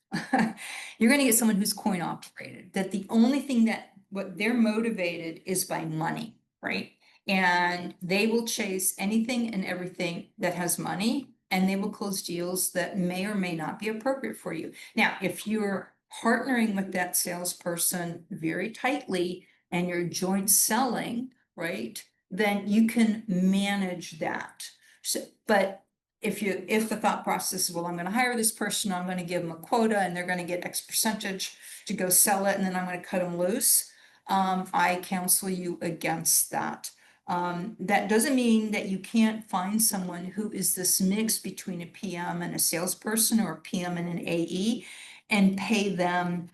You're going to get someone who's coin operated, that the only thing what they're motivated is by money, right? And they will chase anything and everything that has money, and they will close deals that may or may not be appropriate for you. Now, if you're partnering with that salesperson very tightly and you're joint selling, right, then you can manage that. So, but if the thought process is, well, I'm going to hire this person, I'm going to give them a quota and they're going to get X percentage to go sell it, and then I'm going to cut them loose, I counsel you against that. That doesn't mean that you can't find someone who is this mix between a PM and a salesperson, or a PM and an AE, and pay them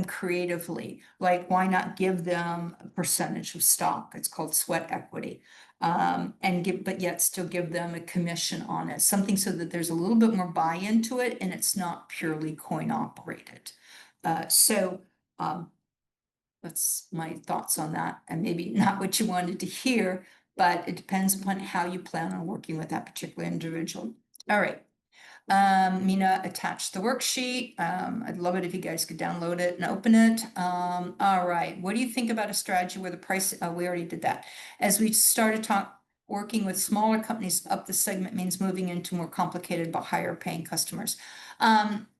creatively. Like, why not give them a percentage of stock? It's called sweat equity. But yet still give them a commission on it, something so that there's a little bit more buy-in to it and it's not purely coin operated. That's my thoughts on that, and maybe not what you wanted to hear, but it depends upon how you plan on working with that particular individual. All right. Mina attached the worksheet. I'd love it if you guys could download it and open it. All right. What do you think about a strategy where the price, we already did that. As we started talk, working with smaller companies up the segment means moving into more complicated but higher paying customers.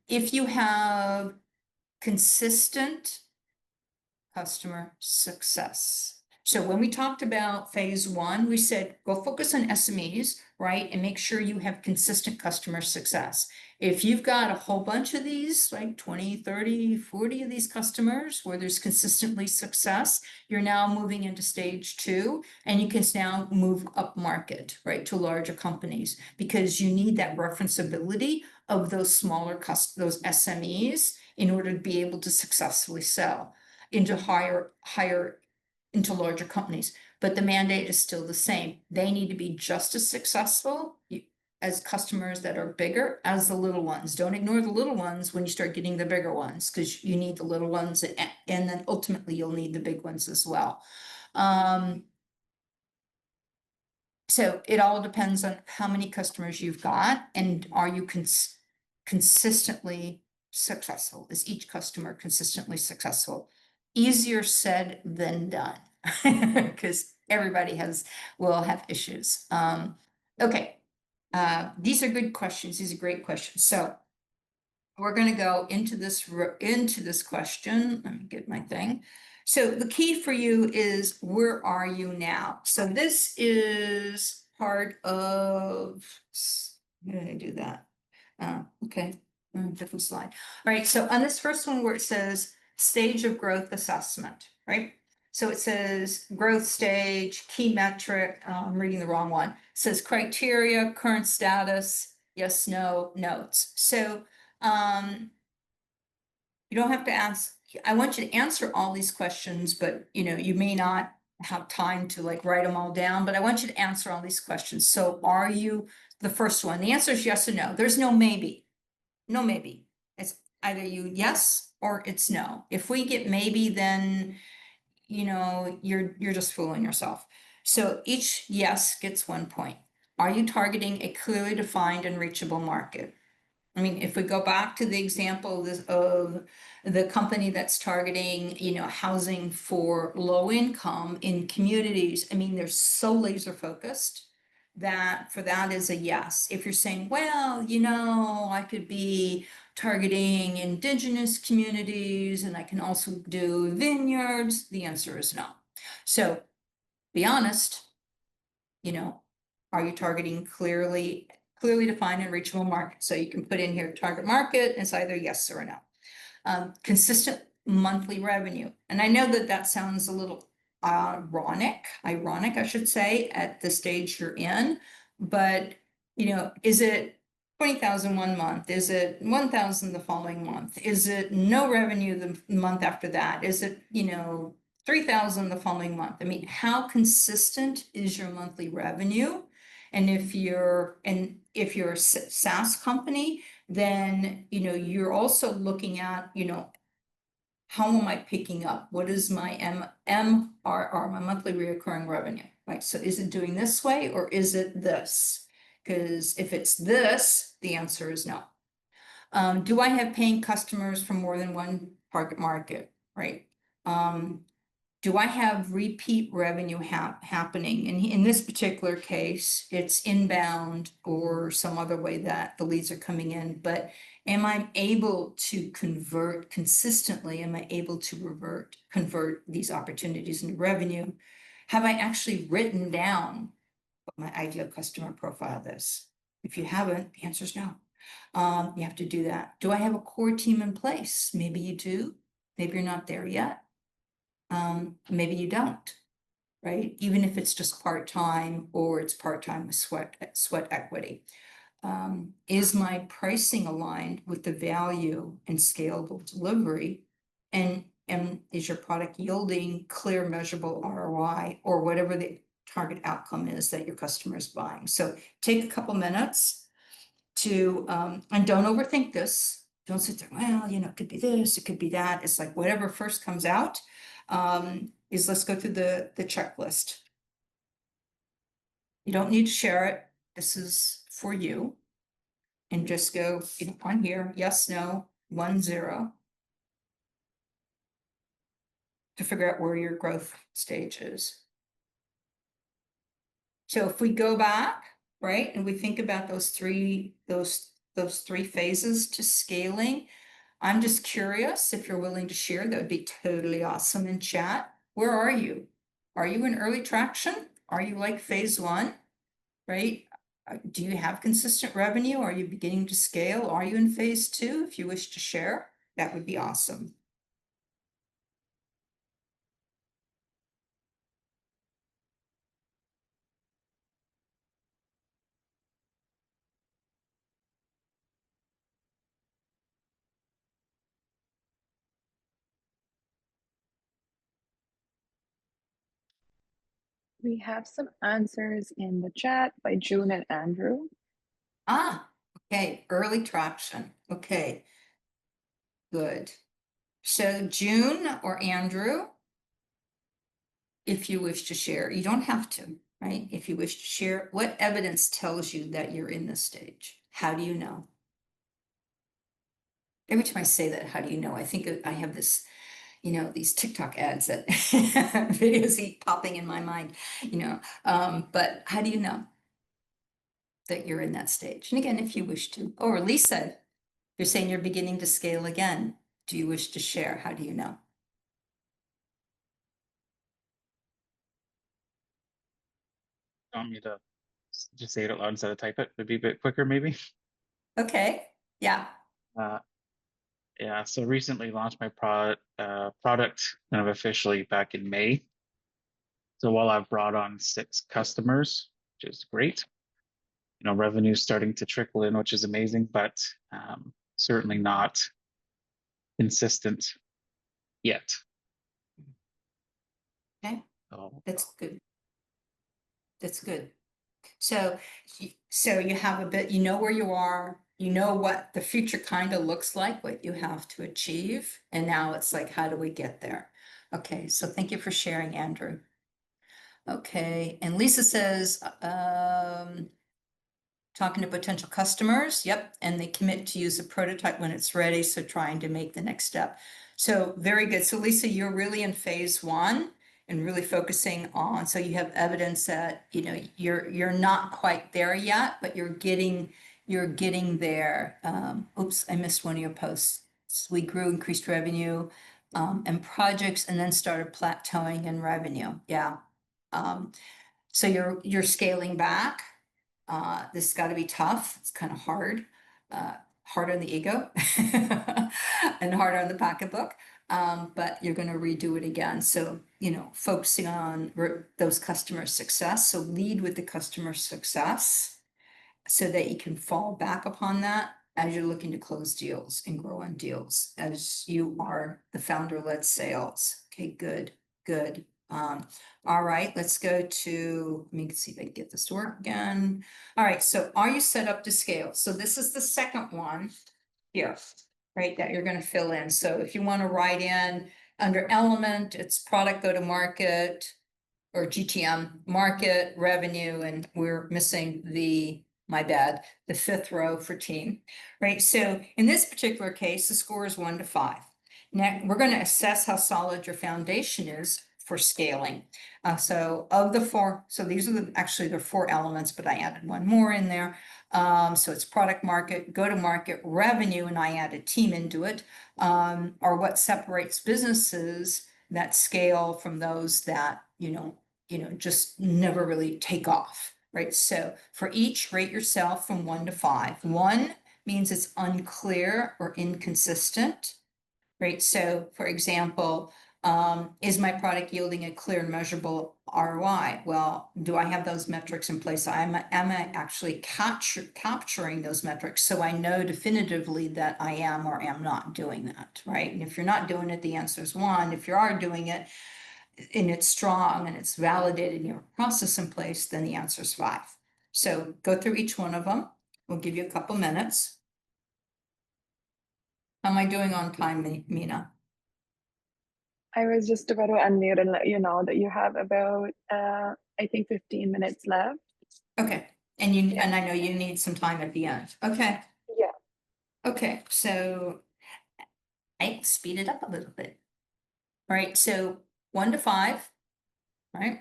If you have consistent customer success. So when we talked about phase one, we said, go focus on SMEs, right? And make sure you have consistent customer success. If you've got a whole bunch of these, like 20, 30, 40 of these customers where there's consistently success, you're now moving into stage two, and you can now move up market, right, to larger companies, because you need that referenceability of those smaller those SMEs in order to be able to successfully sell into into larger companies. But the mandate is still the same. They need to be just as successful as customers that are bigger as the little ones. Don't ignore the little ones when you start getting the bigger ones, because you need the little ones, and then ultimately you'll need the big ones as well. So it all depends on how many customers you've got, and are you consistently successful? Is each customer consistently successful? Easier said than done, because everybody will have issues. Okay, these are good questions. These are great questions. So we're going to go into this question. Let me get my thing. So the key for you is, where are you now? So this is part of, how did I do that? Okay, different slide. All right, so on this first one where it says stage of growth assessment, right? So it says growth stage, key metric, I'm reading the wrong one. It says criteria, current status, yes, no, notes. So you don't have to ask, I want you to answer all these questions, but you may not have time to like write them all down, but I want you to answer all these questions. So are you, the first one, the answer is yes or no. There's no maybe. No maybe. It's either yes or it's no. If we get maybe, then you're just fooling yourself. So each yes gets 1 point. Are you targeting a clearly defined and reachable market? I mean, if we go back to the example of the company that's targeting, housing for low income in communities, I mean, they're so laser focused that for that is a yes. If you're saying, well, I could be targeting indigenous communities and I can also do vineyards, the answer is no. So be honest, are you targeting clearly defined and reachable market? So you can put in here target market, and it's either yes or no. Consistent monthly revenue. And I know that sounds a little ironic, I should say, at the stage you're in, but is it 20,000 one month? Is it 1,000 the following month? Is it no revenue the month after that? Is it 3,000 the following month? I mean, how consistent is your monthly revenue? And if you're a SaaS company, then you're also looking at how am I picking up? What is my MRR, my monthly recurring revenue? Right. So is it doing this way or is it this? Because if it's this, the answer is no. Do I have paying customers from more than one target market? Right. Do I have repeat revenue happening? And in this particular case, it's inbound or some other way that the leads are coming in, but am I able to convert consistently? Am I able to convert these opportunities into revenue? Have I actually written down what my ideal customer profile is? If you haven't, the answer is no. You have to do that. Do I have a core team in place? Maybe you do. Maybe you're not there yet. Maybe you don't, right? Even if it's just part-time or it's part-time with sweat equity. Is my pricing aligned with the value and scalable delivery? And is your product yielding clear, measurable ROI or whatever the target outcome is that your customer is buying? So take a couple minutes to, and don't overthink this. Don't sit there, well, it could be this, it could be that. It's like whatever first comes out. Let's go through the checklist. You don't need to share it. This is for you. And just go on here, yes, no, 1, 0. To figure out where your growth stage is. So if we go back, right, and we think about those three phases to scaling, I'm just curious if you're willing to share, that would be totally awesome in chat. Where are you? Are you in early traction? Are you like phase one, right? Do you have consistent revenue? Are you beginning to scale? Are you in phase two? If you wish to share, that would be awesome. We have some answers in the chat by June and Andrew. Ah, okay, early traction. Okay, good. So June or Andrew, if you wish to share, you don't have to, right? If you wish to share, what evidence tells you that you're in this stage? How do you know? Every time I say that, how do you know? I think I have this, these TikTok ads that videos keep popping in my mind, but how do you know that you're in that stage? And again, if you wish to, or Lisa, you're saying you're beginning to scale again. Do you wish to share? How do you know? Want me to just say it out loud instead of type it? Would be a bit quicker, maybe. Okay. Yeah. Uh, yeah. So recently launched my product kind of officially back in May. So while I've brought on 6 customers, which is great, revenue's starting to trickle in, which is amazing, but certainly not consistent yet. Okay. So That's good. That's good. So, so you have a bit, you know where you are, you know what the future kind of looks like, what you have to achieve. And now it's like, how do we get there? Okay, so thank you for sharing, Andrew. Okay, and Lisa says, talking to potential customers, yep, and they commit to use a prototype when it's ready, so trying to make the next step. So very good. So Lisa, you're really in phase one and really focusing on, so you have evidence that, you're not quite there yet, but you're getting there. Oops, I missed one of your posts. We grew, increased revenue, and projects, and then started plateauing in revenue. Yeah. So you're scaling back. This has got to be tough. It's kind of hard, hard on the ego and hard on the pocketbook. But you're going to redo it again. So, focusing on those customer success. So lead with the customer success so that you can fall back upon that as you're looking to close deals and grow on deals as you are the founder-led sales. Okay, good, good. All right, let's go to, let me see if I can get this to work again. All right, so are you set up to scale? So this is the second one here, right, that you're going to fill in. So if you want to write in under element, it's product go-to-market or GTM, market, revenue, and we're missing my bad, the 5th row for team, right? So in this particular case, the score is 1 to 5. Now we're going to assess how solid your foundation is for scaling. So of the 4, so these are actually the 4 elements, but I added one more in there. So it's product, market, go-to-market, revenue, and I added team into it, are what separates businesses that scale from those that, just never really take off, right? So for each, rate yourself from 1 to 5. 1 means it's unclear or inconsistent, right? So for example, is my product yielding a clear and measurable ROI? Well, do I have those metrics in place? Am I actually capturing those metrics so I know definitively that I am or am not doing that, right? And if you're not doing it, the answer is 1. If you are doing it, and it's strong and it's validated and you have a process in place, then the answer is 5. So go through each one of them. We'll give you a couple minutes. How am I doing on time, Mina? I was just about to unmute and let you know that you have about, I think, 15 minutes left. Okay. And I know you need some time at the end. Okay. Yeah. Okay. So I speed it up a little bit. All right. So 1 to 5, right?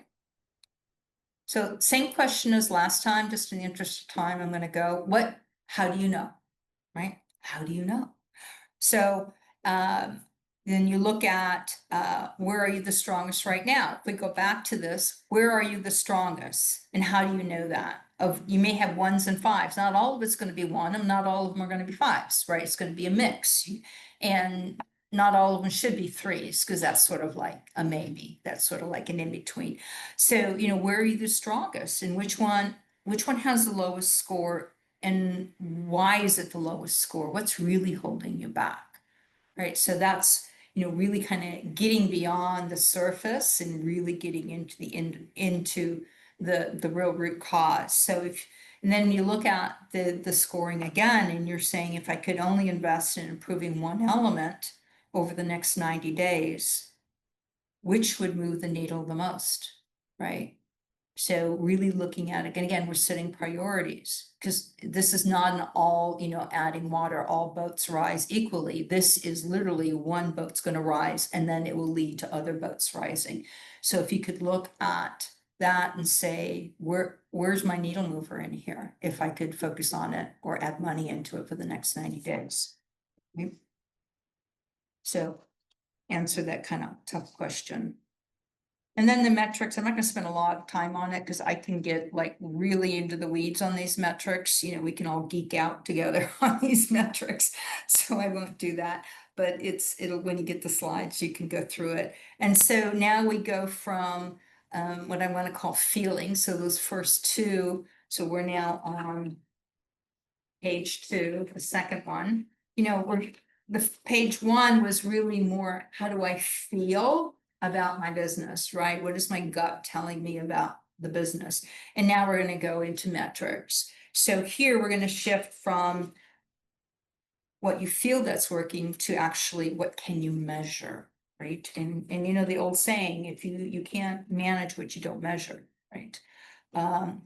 So same question as last time, just in the interest of time, I'm gonna go, how do you know, right? How do you know? So then you look at where are you the strongest right now? If we go back to this, where are you the strongest? And how do you know that? You may have ones and fives. Not all of it's going to be one, and not all of them are going to be fives, right? It's going to be a mix. And not all of them should be threes, because that's sort of like a maybe. That's sort of like an in-between. So, where are you the strongest? And which one has the lowest score? And why is it the lowest score? What's really holding you back? Right. So that's, really kind of getting beyond the surface and really getting into the real root cause. So and then you look at the scoring again, and you're saying, if I could only invest in improving one element over the next 90 days, which would move the needle the most, right? So really looking at it, and again, we're setting priorities, because this is not an all, adding water, all boats rise equally. This is literally one boat's going to rise, and then it will lead to other boats rising. So if you could look at that and say, where's my needle mover in here? If I could focus on it or add money into it for the next 90 days. Okay. So answer that kind of tough question. And then the metrics, I'm not going to spend a lot of time on it, because I can get like really into the weeds on these metrics. We can all geek out together on these metrics. So I won't do that, but it'll, when you get the slides, you can go through it. And so now we go from what I want to call feelings. So those first two, so we're now on page 2, the second one. Page 1 was really more, how do I feel about my business, right? What is my gut telling me about the business? And now we're going to go into metrics. So here we're going to shift from what you feel that's working to actually what can you measure, right? And the old saying, if you can't manage what you don't measure, right?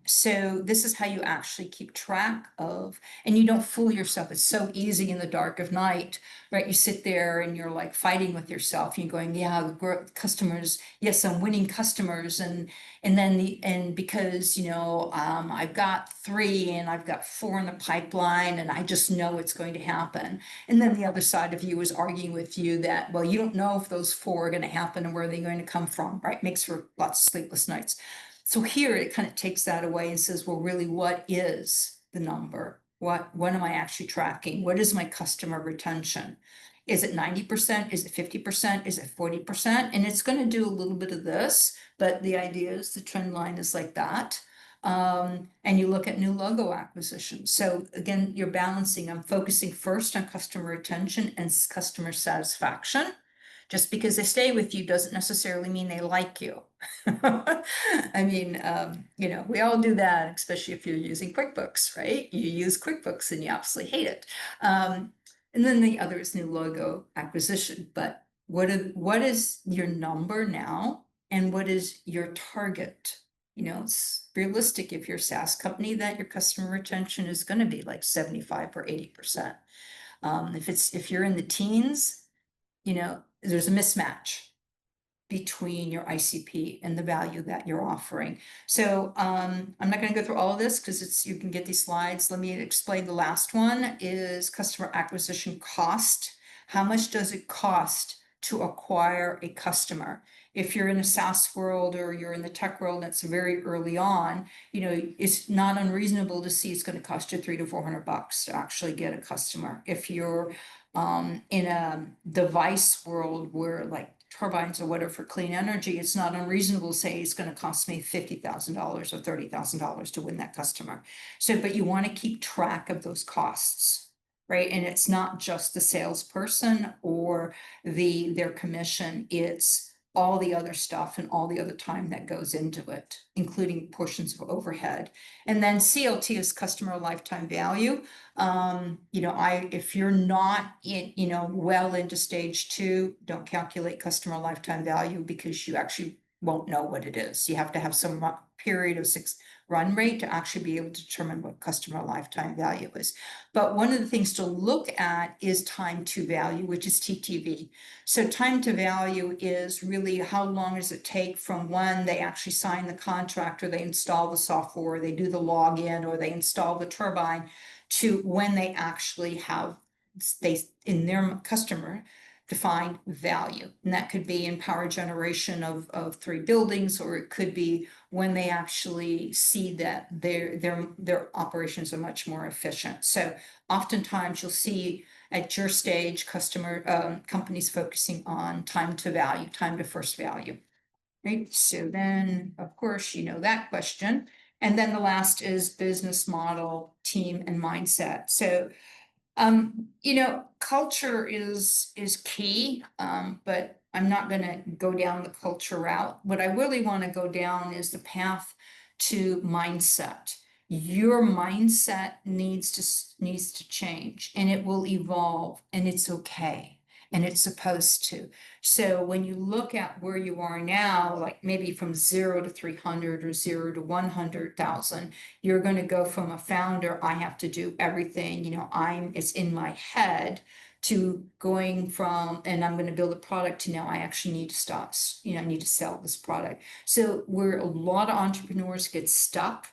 So this is how you actually keep track of, and you don't fool yourself. It's so easy in the dark of night, right? You sit there and you're like fighting with yourself. You're going, yeah, the customers, yes, I'm winning customers. And then because, I've got 3 and I've got 4 in the pipeline, and I just know it's going to happen. And then the other side of you is arguing with you that, well, you don't know if those 4 are going to happen and where they're going to come from, right? Makes for lots of sleepless nights. So here it kind of takes that away and says, well, really, what is the number? What am I actually tracking? What is my customer retention? Is it 90%? Is it 50%? Is it 40%? And it's going to do a little bit of this, but the idea is the trend line is like that. And you look at new logo acquisition. So again, you're balancing. I'm focusing first on customer retention and customer satisfaction. Just because they stay with you doesn't necessarily mean they like you. I mean, we all do that, especially if you're using QuickBooks, right? You use QuickBooks and you absolutely hate it. And then the other is new logo acquisition. But what is your number now? And what is your target? It's realistic if you're a SaaS company that your customer retention is going to be like 75 or 80%. If you're in the teens, there's a mismatch between your ICP and the value that you're offering. So I'm not going to go through all of this, because you can get these slides. Let me explain. The last one is customer acquisition cost. How much does it cost to acquire a customer? If you're in a SaaS world or you're in the tech world, that's very early on, it's not unreasonable to see it's going to cost you $300 to $400 to actually get a customer. If you're in a device world where like turbines or whatever for clean energy, it's not unreasonable to say it's going to cost me $50,000 or $30,000 to win that customer. So, but you want to keep track of those costs, right? And it's not just the salesperson or their commission, it's all the other stuff and all the other time that goes into it, including portions of overhead. And then CLT is customer lifetime value. If you're not well into stage 2, don't calculate customer lifetime value, because you actually won't know what it is. You have to have some period of run rate to actually be able to determine what customer lifetime value is. But one of the things to look at is time to value, which is TTV. So time to value is really how long does it take from when they actually sign the contract, or they install the software, or they do the login, or they install the turbine, to when they actually have in their customer defined value. And that could be in power generation of 3 buildings, or it could be when they actually see that their operations are much more efficient. So oftentimes you'll see at your stage companies focusing on time to value, time to first value. Right. So then, of course, you know that question. And then the last is business model, team, and mindset. So you know, culture is key, but I'm not gonna go down the culture route. What I really want to go down is the path to mindset. Your mindset needs to change, and it will evolve, and it's okay, and it's supposed to. So when you look at where you are now, like maybe from 0 to 300 or 0 to 100,000, you're going to go from a founder, I have to do everything, you know, it's in my head, to going from, and I'm going to build a product, to now I actually need to stop, you know, I need to sell this product. So where a lot of entrepreneurs get stuck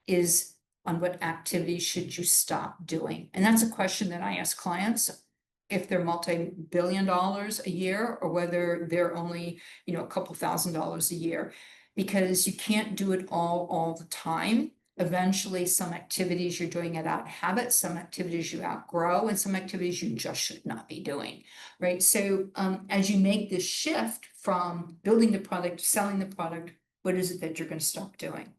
is on what activities should you stop doing? And that's a question that I ask clients, if they're multi-billion dollars a year, or whether they're only, you know, a couple $1,000s a year, because you can't do it all the time. Eventually, some activities you're doing it out of habit, some activities you outgrow, and some activities you just should not be doing, right? So as you make this shift from building the product to selling the product, what is it that you're going to stop doing?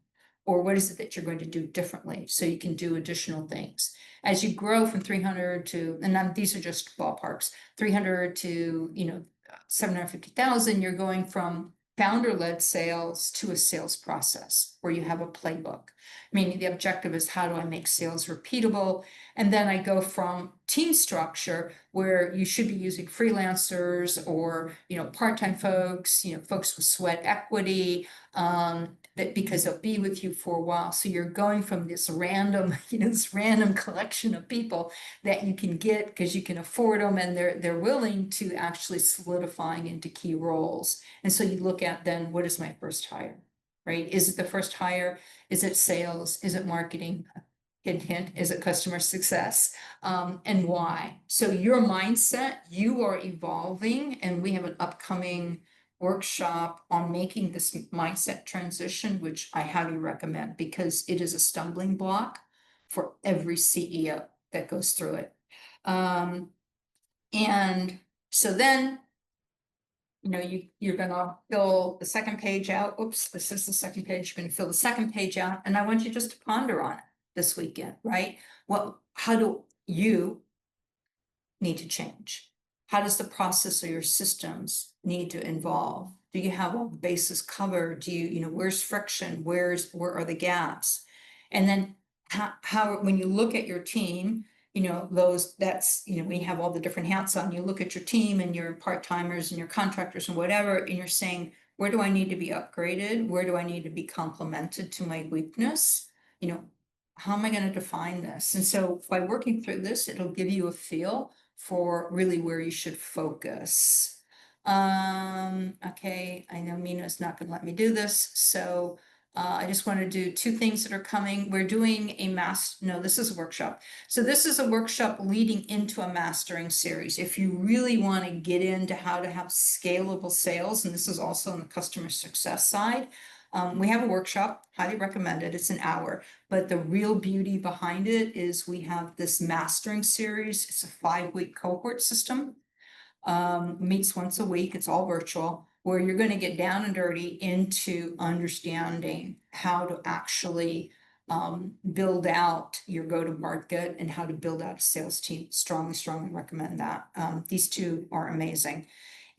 Or what is it that you're going to do differently so you can do additional things? As you grow from 300 to, and these are just ballparks, 300 to, you know, 750,000, you're going from founder-led sales to a sales process where you have a playbook. Meaning the objective is, how do I make sales repeatable? And then I go from team structure, where you should be using freelancers, or, you know, part-time folks, you know, folks with sweat equity, that because they'll be with you for a while. So you're going from this random, you know, this random collection of people that you can get because you can afford them, and they're willing to actually solidifying into key roles. And so you look at, then, what is my first hire, right? Is it the first hire? Is it sales? Is it marketing? Hint, hint, is it customer success? And why? So your mindset, you are evolving, and we have an upcoming workshop on making this mindset transition, which I highly recommend, because it is a stumbling block for every CEO that goes through it. And so then, you know, you're gonna fill the second page out. Oops, this is the second page. You're gonna fill the second page out, and I want you just to ponder on it this weekend, right? How do you need to change? How does the process or your systems need to evolve? Do you have all the bases covered? Do you know, where's friction? Where are the gaps? And then how when you look at your team, you know, that's, you know, we have all the different hats on. You look at your team and your part-timers and your contractors and whatever, and you're saying, where do I need to be upgraded? Where do I need to be complemented to my weakness? You know, how am I going to define this? And so by working through this, it'll give you a feel for really where you should focus. Okay, I know Mina's not going to let me do this, so I just want to do 2 things that are coming. We're doing this is a workshop. So this is a workshop leading into a mastering series. If you really want to get into how to have scalable sales, and this is also on the customer success side, we have a workshop, highly recommend it. It's an hour, but the real beauty behind it is we have this mastering series. It's a 5-week cohort system. Meets once a week. It's all virtual, where you're going to get down and dirty into understanding how to actually build out your go-to-market and how to build out a sales team. Strongly recommend that. These 2 are amazing.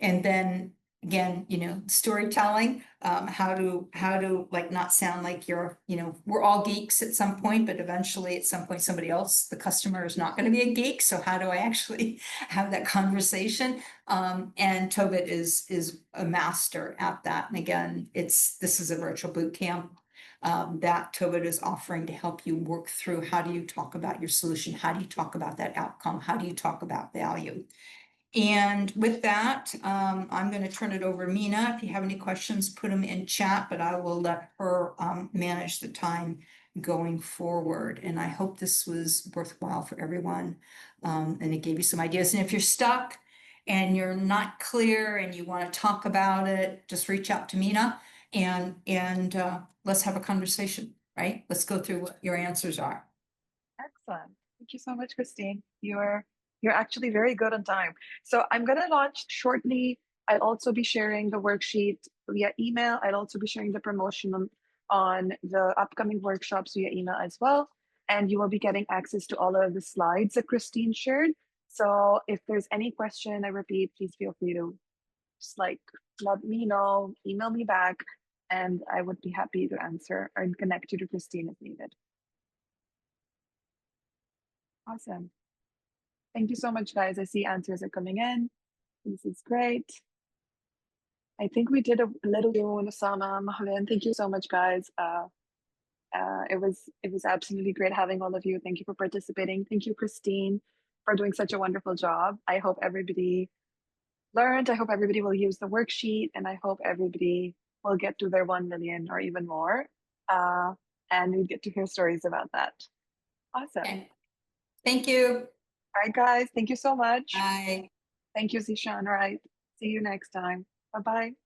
And then again, storytelling, how to like not sound like you're, we're all geeks at some point, but eventually at some point, somebody else, the customer is not going to be a geek. So how do I actually have that conversation? And Tobit is a master at that. And again, this is a virtual boot camp that Tobit is offering to help you work through how do you talk about your solution? How do you talk about that outcome? How do you talk about value? And with that, I'm going to turn it over to Mina. If you have any questions, put them in chat, but I will let her manage the time going forward. And I hope this was worthwhile for everyone. And it gave you some ideas. And if you're stuck and you're not clear and you want to talk about it, just reach out to Mina and let's have a conversation, right? Let's go through what your answers are. Excellent. Thank you so much, Christine. You're actually very good on time. So I'm gonna launch shortly. I'll also be sharing the worksheet via email. I'll also be sharing the promotion on the upcoming workshops via email as well. And you will be getting access to all of the slides that Christine shared. So if there's any question, I repeat, please feel free to just like let me know, email me back, and I would be happy to answer or connect you to Christine if needed. Awesome. Thank you so much, guys. I see answers are coming in. This is great. I think we did a little Osama, Mahalan. Thank you so much, guys. It was absolutely great having all of you. Thank you for participating. Thank you, Christine, for doing such a wonderful job. I hope everybody learned. I hope everybody will use the worksheet, and I hope everybody will get to their 1 million or even more. And we get to hear stories about that. Awesome. Okay. Thank you. All right, guys. Thank you so much. Bye. Thank you, Zishan. All right. See you next time. Bye-bye.